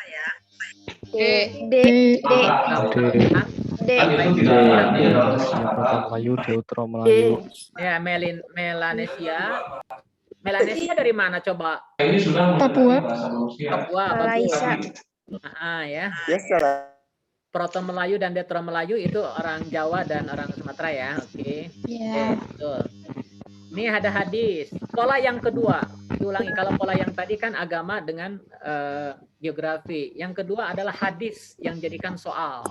Melayu, Deutero Melayu. Ya, Melanesia. Melanesia dari mana coba? Papua. Papua, Malaysia. Ya. Proto Melayu dan Detro Melayu itu orang Jawa dan orang Sumatera ya. Oke. Iya. Betul. Ini ada hadis. Pola yang kedua. Diulangi, kalau pola yang tadi kan agama dengan geografi. Yang kedua adalah hadis yang jadikan soal.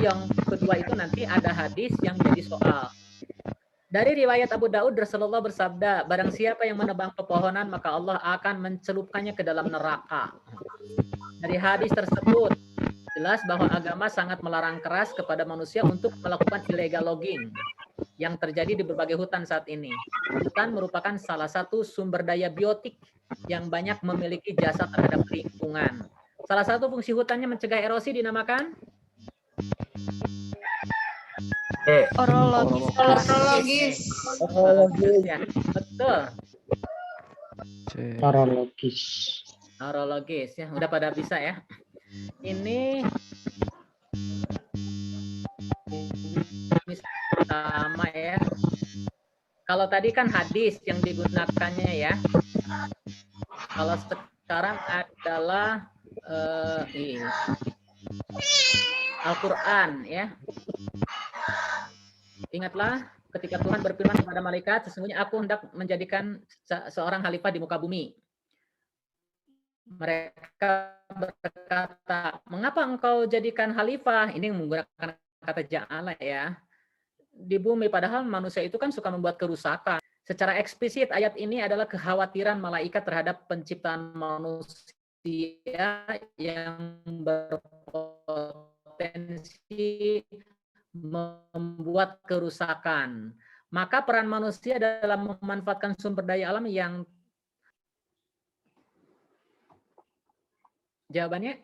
Yang kedua itu nanti ada hadis yang jadi soal. Dari riwayat Abu Daud, Rasulullah bersabda, barang siapa yang menebang pepohonan, maka Allah akan mencelupkannya ke dalam neraka. Dari hadis tersebut, jelas bahwa agama sangat melarang keras kepada manusia untuk melakukan illegal logging yang terjadi di berbagai hutan saat ini. Hutan merupakan salah satu sumber daya biotik yang banyak memiliki jasa terhadap lingkungan. Salah satu fungsi hutannya mencegah erosi dinamakan Orologis. Ya, betul. Orologis ya, udah pada bisa ya. Ini sama ya. Kalau tadi kan hadis yang digunakannya ya. Kalau sekarang adalah Al-Quran ya. Ingatlah ketika Tuhan berfirman kepada malaikat, sesungguhnya aku hendak menjadikan seorang khalifah di muka bumi. Mereka berkata, mengapa engkau jadikan khalifah? Ini menggunakan kata ja'ala ya. Di bumi, padahal manusia itu kan suka membuat kerusakan. Secara eksplisit ayat ini adalah kekhawatiran malaikat terhadap penciptaan manusia yang berpotensi membuat kerusakan. Maka peran manusia dalam memanfaatkan sumber daya alam yang jawabannya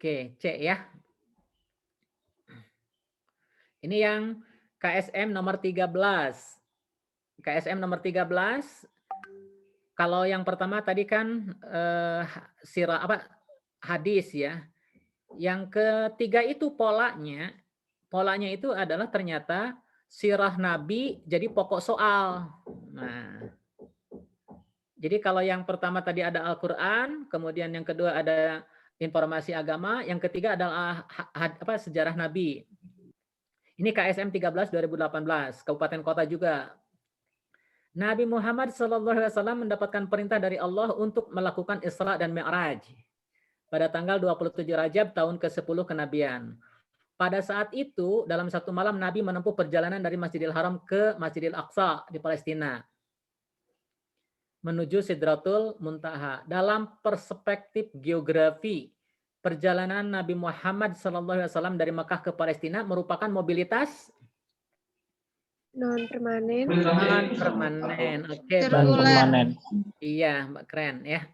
Oke, C ya. Ini yang KSM nomor 13. KSM nomor 13. Kalau yang pertama tadi kan sirah apa hadis ya. Yang ketiga itu polanya itu adalah ternyata sirah Nabi jadi pokok soal. Nah, jadi kalau yang pertama tadi ada Al-Quran, kemudian yang kedua ada informasi agama, yang ketiga adalah sejarah Nabi. Ini KSM 13 2018, kabupaten kota juga. Nabi Muhammad SAW mendapatkan perintah dari Allah untuk melakukan Isra dan Mi'raj pada tanggal 27 Rajab tahun ke-10 kenabian. Pada saat itu, dalam satu malam Nabi menempuh perjalanan dari Masjidil Haram ke Masjidil Aqsa di Palestina, menuju Sidratul Muntaha. Dalam perspektif geografi, perjalanan Nabi Muhammad SAW dari Mekah ke Palestina merupakan mobilitas non-permanen. non-permanen. Oke, Terulang. iya, Mbak, keren ya.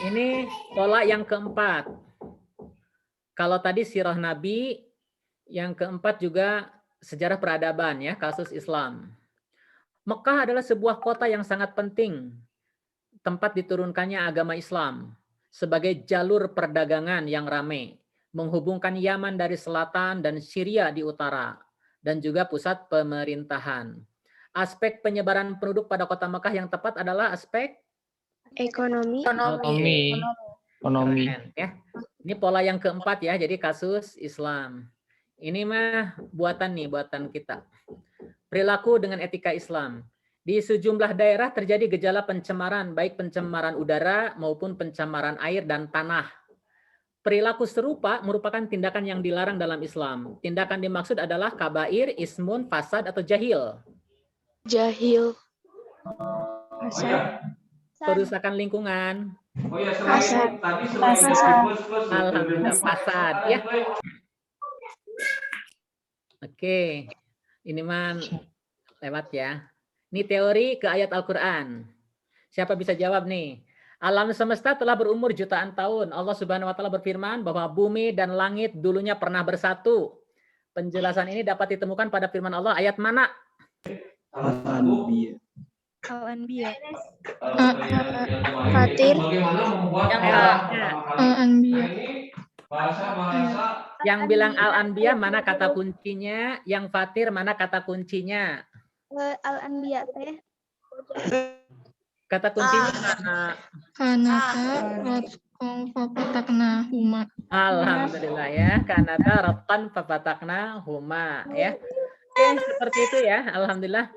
Ini pola yang keempat. Kalau tadi sirah Nabi, yang keempat juga sejarah peradaban ya, kasus Islam. Mekah adalah sebuah kota yang sangat penting, tempat diturunkannya agama Islam sebagai jalur perdagangan yang ramai, menghubungkan Yaman dari selatan dan Syria di utara, dan juga pusat pemerintahan. Aspek penyebaran penduduk pada kota Mekah yang tepat adalah aspek Ekonomi. Ekonomi. keren, ya. Ini pola yang keempat ya, jadi kasus Islam. Ini mah buatan kita. Perilaku dengan etika Islam. Di sejumlah daerah terjadi gejala pencemaran, baik pencemaran udara maupun pencemaran air dan tanah. Perilaku serupa merupakan tindakan yang dilarang dalam Islam. Tindakan dimaksud adalah kabair, ismun, fasad, atau jahil. Jahil. Fasad. Perusakan lingkungan. Fasad. Alhamdulillah, fasad ya. Oke, ini man lewat ya. Ini teori ke ayat Al-Quran. Siapa bisa jawab nih? Alam semesta telah berumur jutaan tahun. Allah Subhanahu wa taala berfirman bahwa bumi dan langit dulunya pernah bersatu. Penjelasan ini dapat ditemukan pada firman Allah ayat mana? Al-Anbiya. Al-Anbiya. Fatir. Yang jawabnya. Al-Anbiya. Yang bilang Al-Anbiya mana kata kuncinya? Yang Fatir mana kata kuncinya? Al-Anbiya teh. Kata kuncinya mana? Kanata ratqam fapatakna huma. Alhamdulillah ya. Kanata ratqan fapatakna huma ya. Oke, seperti itu ya. Alhamdulillah.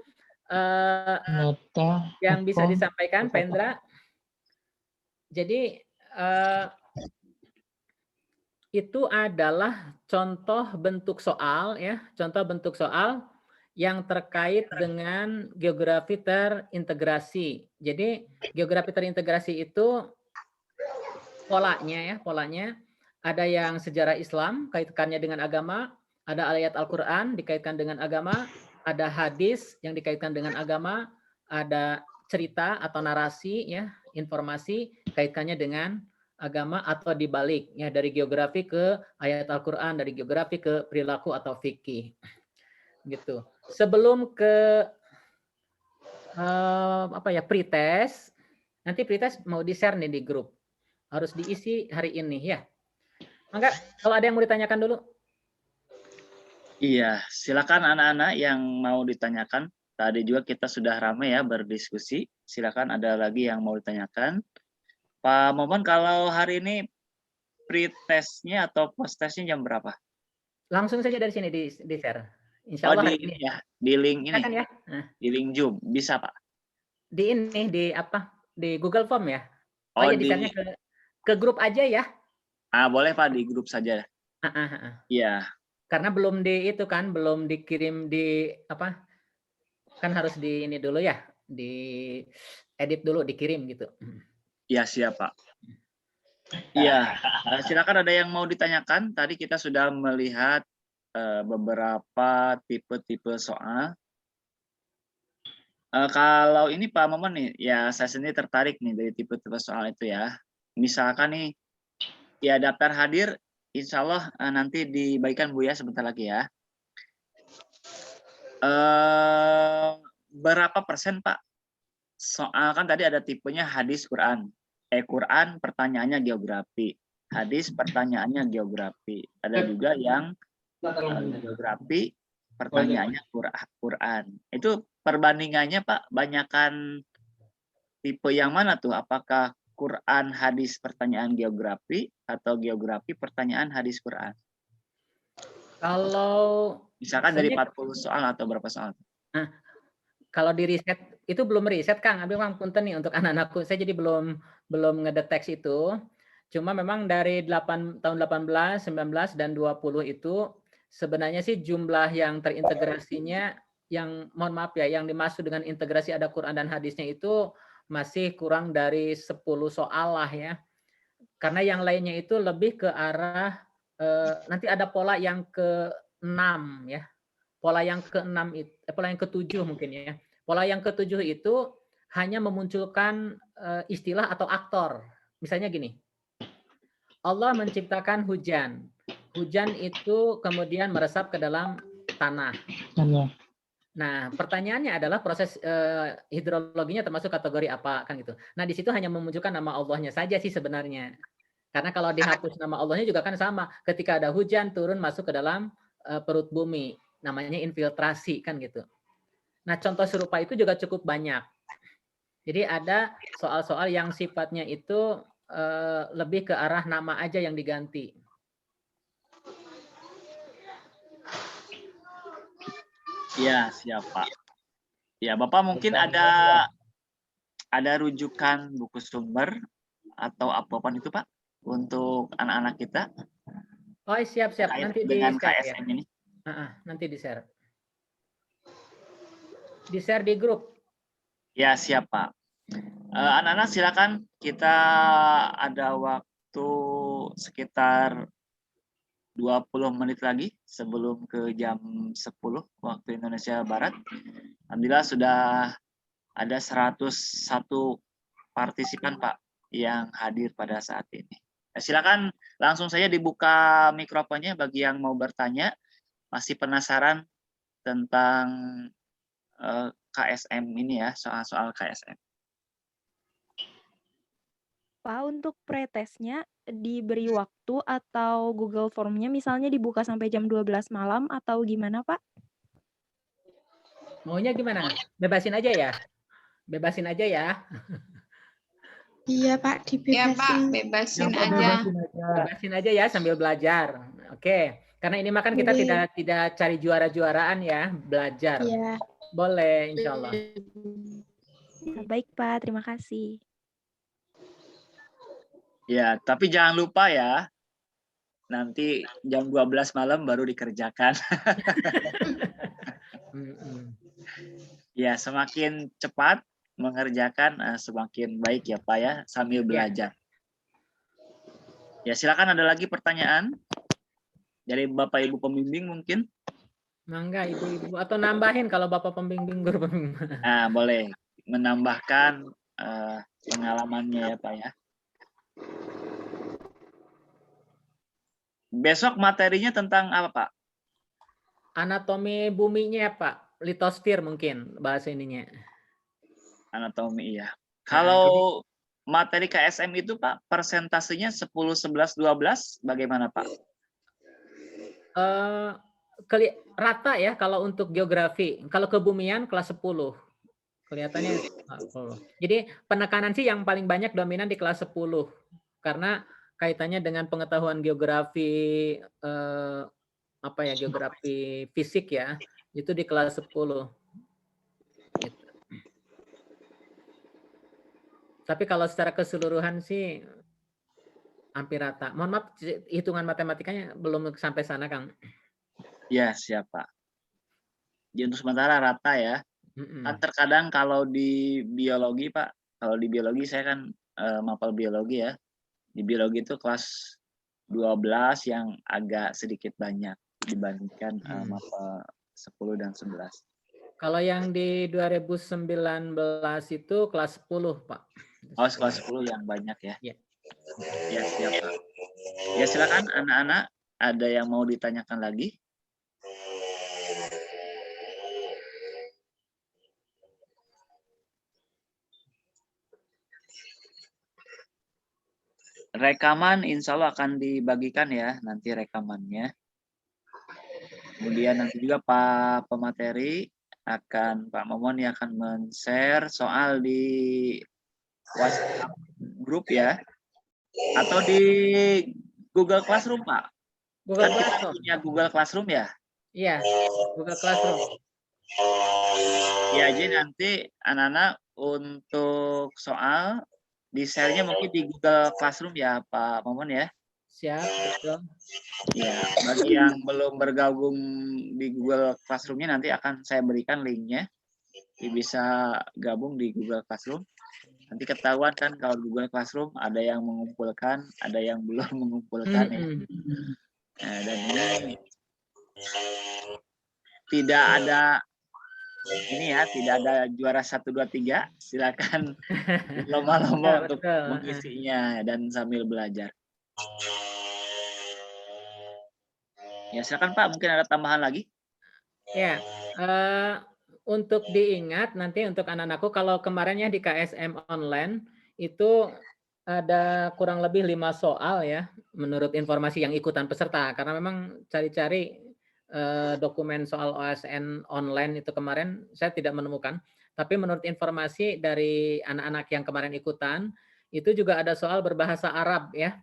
Yang bisa disampaikan, Pendra. Jadi itu adalah contoh bentuk soal ya, contoh bentuk soal yang terkait dengan geografi terintegrasi. Jadi geografi terintegrasi itu polanya ada yang sejarah Islam kaitkannya dengan agama, ada ayat Al-Qur'an dikaitkan dengan agama, ada hadis yang dikaitkan dengan agama, ada cerita atau narasi ya, informasi kaitkannya dengan agama atau dibalik ya, dari geografi ke ayat Al-Qur'an, dari geografi ke perilaku atau fikih. Gitu. Sebelum ke pretest, nanti pretest mau di-share nih di grup. Harus diisi hari ini ya. Maka kalau ada yang mau ditanyakan dulu. Iya, silakan anak-anak yang mau ditanyakan. Tadi juga kita sudah ramai ya berdiskusi. Silakan ada lagi yang mau ditanyakan. Pak Momon, kalau hari ini pre-testnya atau post-testnya jam berapa? Langsung saja dari sini di-share. Insya Allah hari ini. Ya, di link ini. Silakan ya. Nah. Di link Zoom, bisa Pak? Di ini, di Google Form ya? Oh, ya di-share-nya ke grup aja ya? Boleh Pak, di grup saja. Iya. Karena belum belum dikirim kan harus di ini dulu ya, di edit dulu, dikirim gitu. Iya, siap Pak. Iya, silakan ada yang mau ditanyakan. Tadi kita sudah melihat beberapa tipe-tipe soal. Kalau ini Pak Momon nih, ya saya sendiri tertarik nih dari tipe-tipe soal itu ya. Misalkan nih, Ya, daftar hadir insya Allah nanti dibagikan Bu ya sebentar lagi ya. Berapa persen Pak? Soal kan tadi ada tipenya hadis Quran. Quran pertanyaannya geografi. Hadis pertanyaannya geografi. Ada juga yang geografi pertanyaannya Quran. Itu perbandingannya Pak, banyakan tipe yang mana tuh? Apakah Quran hadis pertanyaan geografi atau geografi pertanyaan hadis Quran? Kalau Misalkan dari 40 soal atau berapa soal? Nah, kalau di riset itu belum riset Kang, Abi memang punten nih untuk anak-anakku. Saya jadi belum ngedeteksi itu. Cuma memang dari tahun 18, 19 dan 20 itu sebenarnya sih jumlah yang terintegrasinya yang mohon maaf ya, yang dimaksud dengan integrasi ada Quran dan hadisnya itu masih kurang dari 10 soal lah ya. Karena yang lainnya itu lebih ke arah nanti ada pola yang ke-6 ya. Pola yang ke-6 itu, pola yang ke-7 mungkin ya. Pola yang ke-7 itu hanya memunculkan istilah atau aktor. Misalnya gini. Allah menciptakan hujan. Hujan itu kemudian meresap ke dalam tanah. Nah, pertanyaannya adalah proses hidrologinya termasuk kategori apa kan gitu. Nah, di situ hanya memunculkan nama Allahnya saja sih sebenarnya. Karena kalau dihapus nama Allahnya juga kan sama. Ketika ada hujan turun masuk ke dalam perut bumi, namanya infiltrasi kan gitu. Nah, contoh serupa itu juga cukup banyak. Jadi ada soal-soal yang sifatnya itu lebih ke arah nama aja yang diganti. Ya, siapa? Ya, Bapak mungkin ada rujukan buku sumber atau apapun itu, Pak, untuk anak-anak kita? Oh, siap. Nanti dengan di-share KSM ya. ini. Nanti di-share. Di-share di grup. Ya, siap, Pak. Anak-anak silakan, kita ada waktu sekitar 20 menit lagi sebelum ke jam 10 waktu Indonesia Barat. Alhamdulillah sudah ada 101 partisipan Pak yang hadir pada saat ini. Silakan langsung saja dibuka mikrofonnya bagi yang mau bertanya, masih penasaran tentang KSM ini ya, soal-soal KSM. Pak, untuk pretestnya diberi waktu atau Google Form-nya misalnya dibuka sampai jam 12 malam atau gimana, Pak? Maunya gimana? Bebasin aja ya? Bebasin aja ya? Iya Pak, Ya Pak, dibebasin. bebasin aja. Bebasin aja ya sambil belajar. Oke. Karena ini makan kita tidak cari juara-juaraan ya, belajar. Iya. Boleh, insya Allah. Baik Pak, terima kasih. Ya, tapi jangan lupa ya, nanti jam 12 malam baru dikerjakan. Ya, semakin cepat mengerjakan semakin baik ya Pak ya, sambil belajar. Ya, silakan ada lagi pertanyaan dari Bapak Ibu pembimbing mungkin? Mangga Ibu-ibu atau nambahin kalau Bapak pembimbing guru pembimbing. Nah, boleh menambahkan pengalamannya ya Pak ya. Besok materinya tentang apa Pak? Anatomi buminya Pak, litosfer mungkin bahasa ininya. Anatomi iya. Kalau materi KSM itu Pak, persentasenya 10, 11, 12 bagaimana Pak? Rata ya kalau untuk geografi. Kalau kebumian kelas 10. Kelihatannya 10. Jadi penekanan sih yang paling banyak dominan di kelas 10. Karena kaitannya dengan pengetahuan geografi geografi fisik ya. Itu di kelas 10. Gitu. Tapi kalau secara keseluruhan sih hampir rata. Mohon maaf, hitungan matematikanya belum sampai sana, Kang. Ya, siap Pak. Jadi untuk sementara rata ya. Kan terkadang kalau di biologi Pak, kalau di biologi saya kan mapel biologi ya. Di biologi itu kelas 12 yang agak sedikit banyak dibandingkan mapel 10 dan 11. Kalau yang di 2019 itu kelas 10, Pak. Oh, kelas 10 yang banyak ya. Ya. Ya, siap Pak. Ya silakan anak-anak, ada yang mau ditanyakan lagi? Rekaman insya Allah akan dibagikan ya nanti rekamannya. Kemudian nanti juga Pak pemateri akan, Pak Momon yang akan men-share soal di WhatsApp grup ya, atau di Google Classroom Pak. Google Kan kita Classroom. punya Google Classroom ya. Iya, Google Classroom. Ya, jadi nanti anak-anak untuk soal di share-nya mungkin di Google Classroom ya Pak Momon ya. Siap, betul. Ya, bagi yang belum bergabung di Google Classroom-nya nanti akan saya berikan linknya. Bisa gabung di Google Classroom. Nanti ketahuan kan kalau Google Classroom ada yang mengumpulkan, ada yang belum mengumpulkan ya. Nah, dan ini tidak ada tidak ada juara 1 2 3. Silakan lomba-lomba untuk mengisinya dan sambil belajar. Ya, silakan Pak, mungkin ada tambahan lagi? Ya, untuk diingat nanti untuk anak-anakku, kalau kemarinnya di KSM online itu ada kurang lebih 5 soal ya, menurut informasi yang ikutan peserta. Karena memang cari-cari dokumen soal OSN online itu kemarin saya tidak menemukan. Tapi menurut informasi dari anak-anak yang kemarin ikutan, itu juga ada soal berbahasa Arab ya.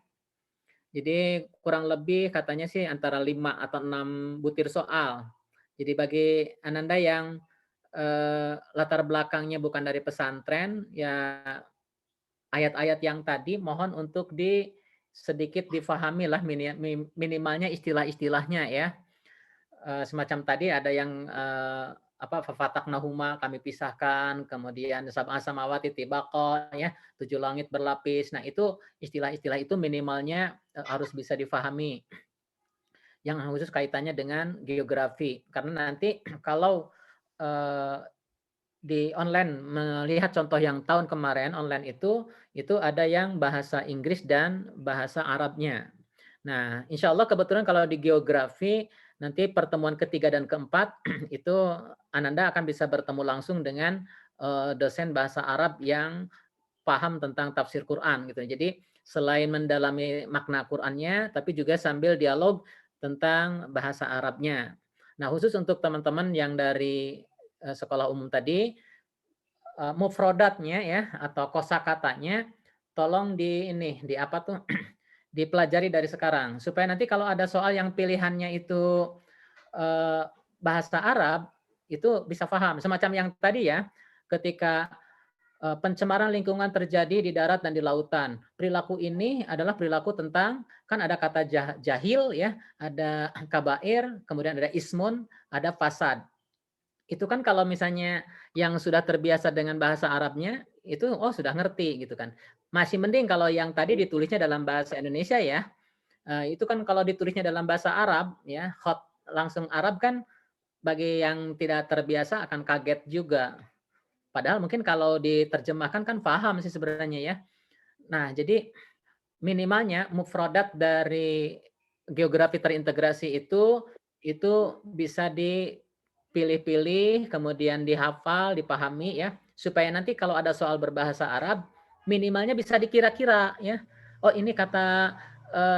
Jadi kurang lebih katanya sih antara 5 atau 6 butir soal. Jadi bagi Ananda yang latar belakangnya bukan dari pesantren, ya ayat-ayat yang tadi mohon untuk sedikit difahami lah minimalnya istilah-istilahnya ya. Semacam tadi ada yang fafataqnahuma kami pisahkan, kemudian sab'a samawati tibaqa ya, 7 langit berlapis. Nah, itu istilah-istilah itu minimalnya harus bisa difahami. Yang khusus kaitannya dengan geografi. Karena nanti kalau di online melihat contoh yang tahun kemarin online itu ada yang bahasa Inggris dan bahasa Arabnya. Nah, insya Allah kebetulan kalau di geografi nanti pertemuan ketiga dan keempat itu Ananda akan bisa bertemu langsung dengan dosen bahasa Arab yang paham tentang tafsir Quran gitu. Jadi selain mendalami makna Qurannya, tapi juga sambil dialog tentang bahasa Arabnya. Nah, khusus untuk teman-teman yang dari sekolah umum tadi, mufrodatnya ya atau kosakatanya tolong dipelajari dari sekarang supaya nanti kalau ada soal yang pilihannya itu bahasa Arab itu bisa paham. Semacam yang tadi ya, ketika pencemaran lingkungan terjadi di darat dan di lautan. Perilaku ini adalah perilaku tentang, kan ada kata jahil ya, ada kabair, kemudian ada ismun, ada fasad. Itu kan kalau misalnya yang sudah terbiasa dengan bahasa Arabnya, itu sudah ngerti gitu kan. Masih mending kalau yang tadi ditulisnya dalam bahasa Indonesia ya. Itu kan kalau ditulisnya dalam bahasa Arab ya, langsung Arab kan bagi yang tidak terbiasa akan kaget juga. Padahal mungkin kalau diterjemahkan kan paham sih sebenarnya ya. Nah, jadi minimalnya mufradat dari geografi terintegrasi itu bisa dipilih-pilih, kemudian dihafal, dipahami ya, supaya nanti kalau ada soal berbahasa Arab, minimalnya bisa dikira-kira ya. Oh, ini kata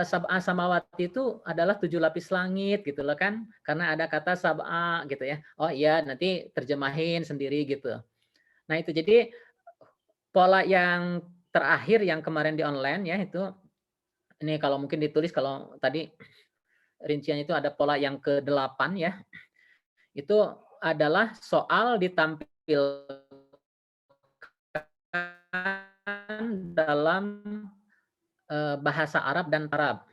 sab'a samawati itu adalah 7 lapis langit gitu loh kan, karena ada kata sab'a gitu ya. Oh iya, nanti terjemahin sendiri gitu. Nah, itu jadi pola yang terakhir yang kemarin di online ya itu, ini kalau mungkin ditulis, kalau tadi rinciannya itu ada pola yang ke-8 ya. Itu adalah soal ditampilkan dalam bahasa Arab dan Arab.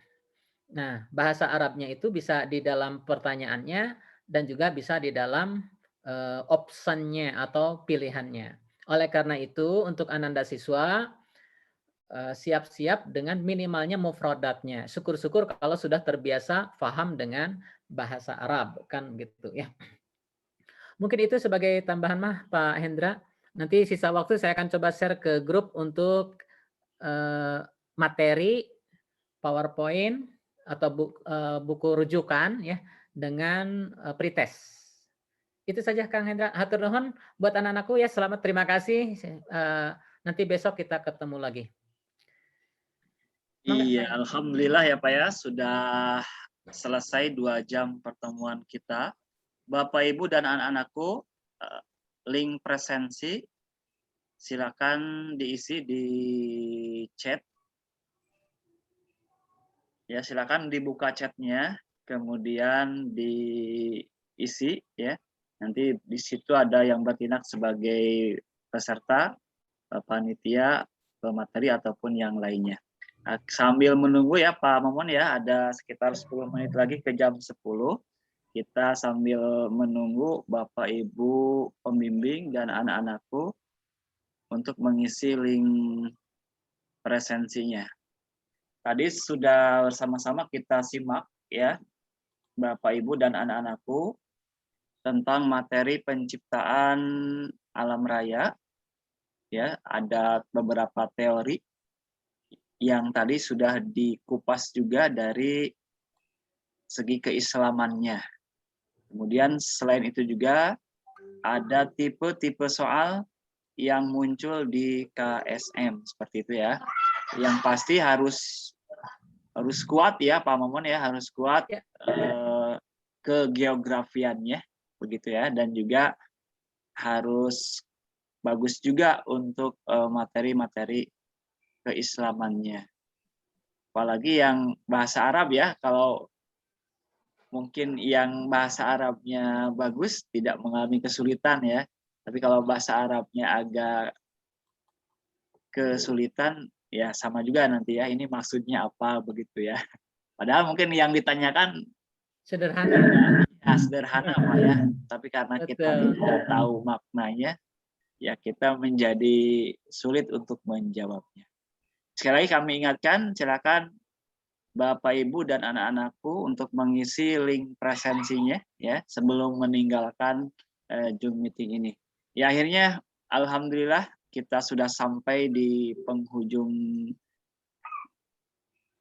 Nah, bahasa Arabnya itu bisa di dalam pertanyaannya dan juga bisa di dalam optionnya atau pilihannya. Oleh karena itu, untuk Ananda siswa, siap-siap dengan minimalnya mufradatnya. Syukur-syukur kalau sudah terbiasa paham dengan bahasa Arab, kan gitu ya. Mungkin itu sebagai tambahan Pak Hendra. Nanti sisa waktu saya akan coba share ke grup untuk materi PowerPoint atau buku rujukan ya dengan pretest. Itu saja Kang Hendra. Hatur nuhun buat anak-anakku ya. Selamat, terima kasih. Nanti besok kita ketemu lagi. Iya, alhamdulillah ya Pak ya, sudah selesai 2 jam pertemuan kita. Bapak Ibu dan anak-anakku, link presensi silakan diisi di chat. Ya, silakan dibuka chatnya, kemudian diisi ya. Nanti di situ ada yang bertindak sebagai peserta, panitia, pemateri ataupun yang lainnya. Nah, sambil menunggu ya Pak Momon ya, ada sekitar 10 menit lagi ke jam 10. Kita sambil menunggu Bapak Ibu pembimbing dan anak-anakku untuk mengisi link presensinya. Tadi sudah sama-sama kita simak ya, Bapak Ibu dan anak-anakku, tentang materi penciptaan alam raya. Ya, ada beberapa teori yang tadi sudah dikupas juga dari segi keislamannya. Kemudian selain itu juga ada tipe-tipe soal yang muncul di KSM seperti itu ya. Yang pasti harus kuat ya Pak Momon ya, harus kuat kegeografiannya begitu ya, dan juga harus bagus juga untuk materi-materi keislamannya. Apalagi yang bahasa Arab ya, kalau mungkin yang bahasa Arabnya bagus tidak mengalami kesulitan ya. Tapi kalau bahasa Arabnya agak kesulitan ya sama juga nanti ya, ini maksudnya apa begitu ya. Padahal mungkin yang ditanyakan sederhana. Ya, sederhana Pak ya. Tapi karena kita tidak tahu maknanya, ya kita menjadi sulit untuk menjawabnya. Sekali lagi kami ingatkan, silakan Bapak Ibu dan anak-anakku untuk mengisi link presensinya ya sebelum meninggalkan Zoom meeting ini. Ya akhirnya alhamdulillah kita sudah sampai di penghujung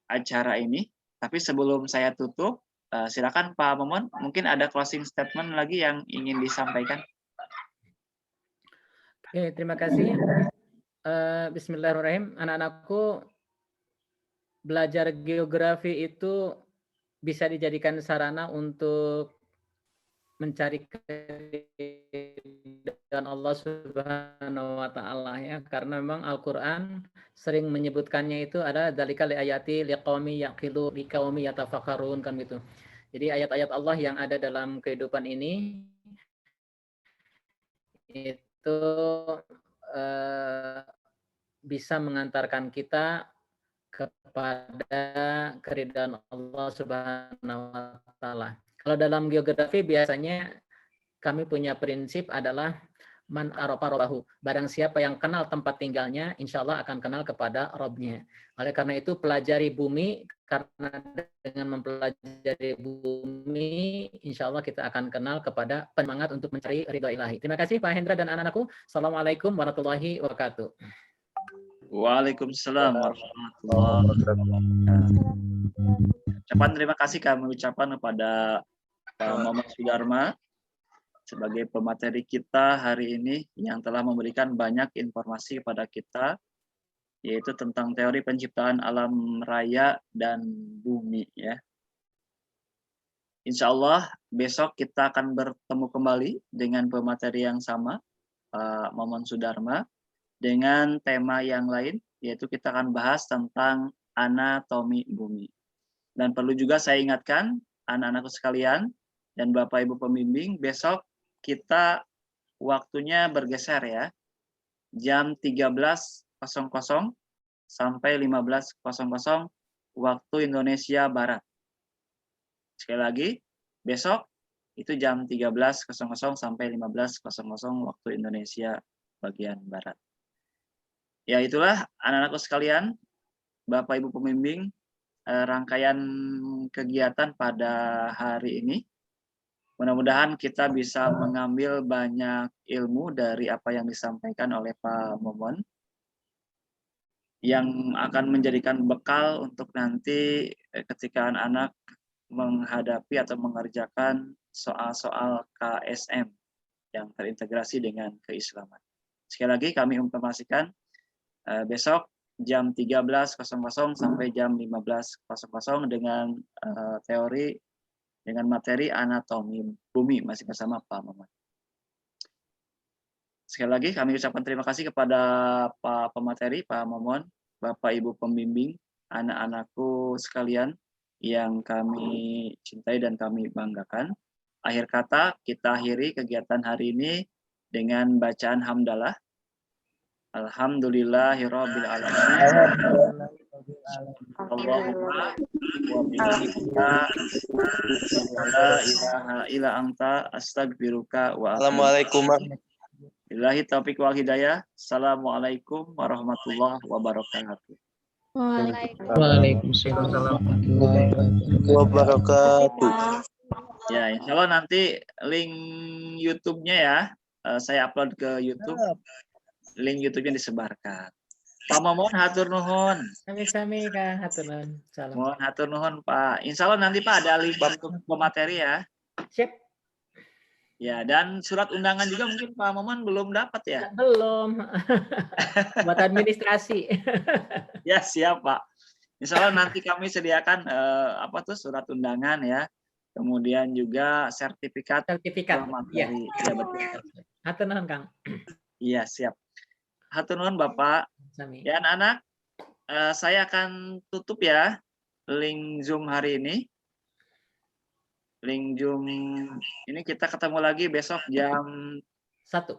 acara ini. Tapi sebelum saya tutup, silakan Pak Momon, mungkin ada closing statement lagi yang ingin disampaikan. Oke, terima kasih. Bismillahirrahmanirrahim. Anak-anakku, belajar geografi itu bisa dijadikan sarana untuk mencari keridhaan Allah Subhanahu wa taala ya, karena memang Al-Qur'an sering menyebutkannya itu ada dzalika li ayati liqaumi yaqilu liqaumi yatafakkarun kan gitu. Jadi ayat-ayat Allah yang ada dalam kehidupan ini itu bisa mengantarkan kita kepada keridhaan Allah Subhanahu wa taala. Kalau dalam geografi biasanya kami punya prinsip adalah man arafa rabbahu. Barang siapa yang kenal tempat tinggalnya, insya Allah akan kenal kepada Robnya. Oleh karena itu pelajari bumi, karena dengan mempelajari bumi, insya Allah kita akan kenal kepada penyemangat untuk mencari ridho ilahi. Terima kasih Pak Hendra dan anak-anakku. Assalamualaikum warahmatullahi wabarakatuh. Waalaikumsalam warahmatullahi wabarakatuh. Ucapan terima kasih kami ucapkan kepada Pak Muhammad Sudarma sebagai pemateri kita hari ini yang telah memberikan banyak informasi kepada kita, yaitu tentang teori penciptaan alam raya dan bumi ya. Insya Allah besok kita akan bertemu kembali dengan pemateri yang sama, Pak Muhammad Sudarma, dengan tema yang lain, yaitu kita akan bahas tentang anatomi bumi. Dan perlu juga saya ingatkan anak-anakku sekalian dan Bapak Ibu pembimbing, besok kita waktunya bergeser ya. Jam 13.00 sampai 15.00 waktu Indonesia Barat. Sekali lagi, besok itu jam 13.00 sampai 15.00 waktu Indonesia bagian Barat. Ya itulah anak-anakku sekalian, Bapak Ibu pembimbing, rangkaian kegiatan pada hari ini. Mudah-mudahan kita bisa mengambil banyak ilmu dari apa yang disampaikan oleh Pak Momon. yang akan menjadikan bekal untuk nanti ketika anak-anak menghadapi atau mengerjakan soal-soal KSM yang terintegrasi dengan keislaman. Sekali lagi kami informasikan besok jam 13.00 sampai jam 15.00 dengan teori dengan materi anatomi bumi masih bersama Pak Maman. Sekali lagi kami ucapkan terima kasih kepada Pak Pemateri, Pak Momon, Bapak Ibu pembimbing, anak-anakku sekalian yang kami cintai dan kami banggakan. Akhir kata kita akhiri kegiatan hari ini dengan bacaan hamdalah. Alhamdulillahirabbil alamin. Allahumma wa bihamdika la ilaha illa anta astaghfiruka wa atubu. Assalamualaikum. Billahi taufiq wal hidayah. Assalamualaikum warahmatullahi wabarakatuh. Waalaikumsalam warahmatullahi Wabarakatuh. Ya, insya Allah nanti link YouTube-nya ya, saya upload ke YouTube. Link YouTube-nya disebarkan. Pak Momon, hatur nuhun. Sami-sami Kang, hatur nuhun. Salam. Mohon hatur nuhun Pak. Insya Allah nanti Pak ada link untuk pemateri ya. Siap. Ya, dan surat undangan juga mungkin Pak Momon belum dapat ya. Belum. Buat administrasi. Ya, siap Pak. Insya Allah nanti kami sediakan surat undangan ya. Kemudian juga sertifikat. Iya. Ya, betul. Hatur nuhun Kang. Iya, siap. Hatur nuhun Bapak. Sami. Ya anak-anak, saya akan tutup ya link Zoom hari ini. Link Zoom ini kita ketemu lagi besok jam 1.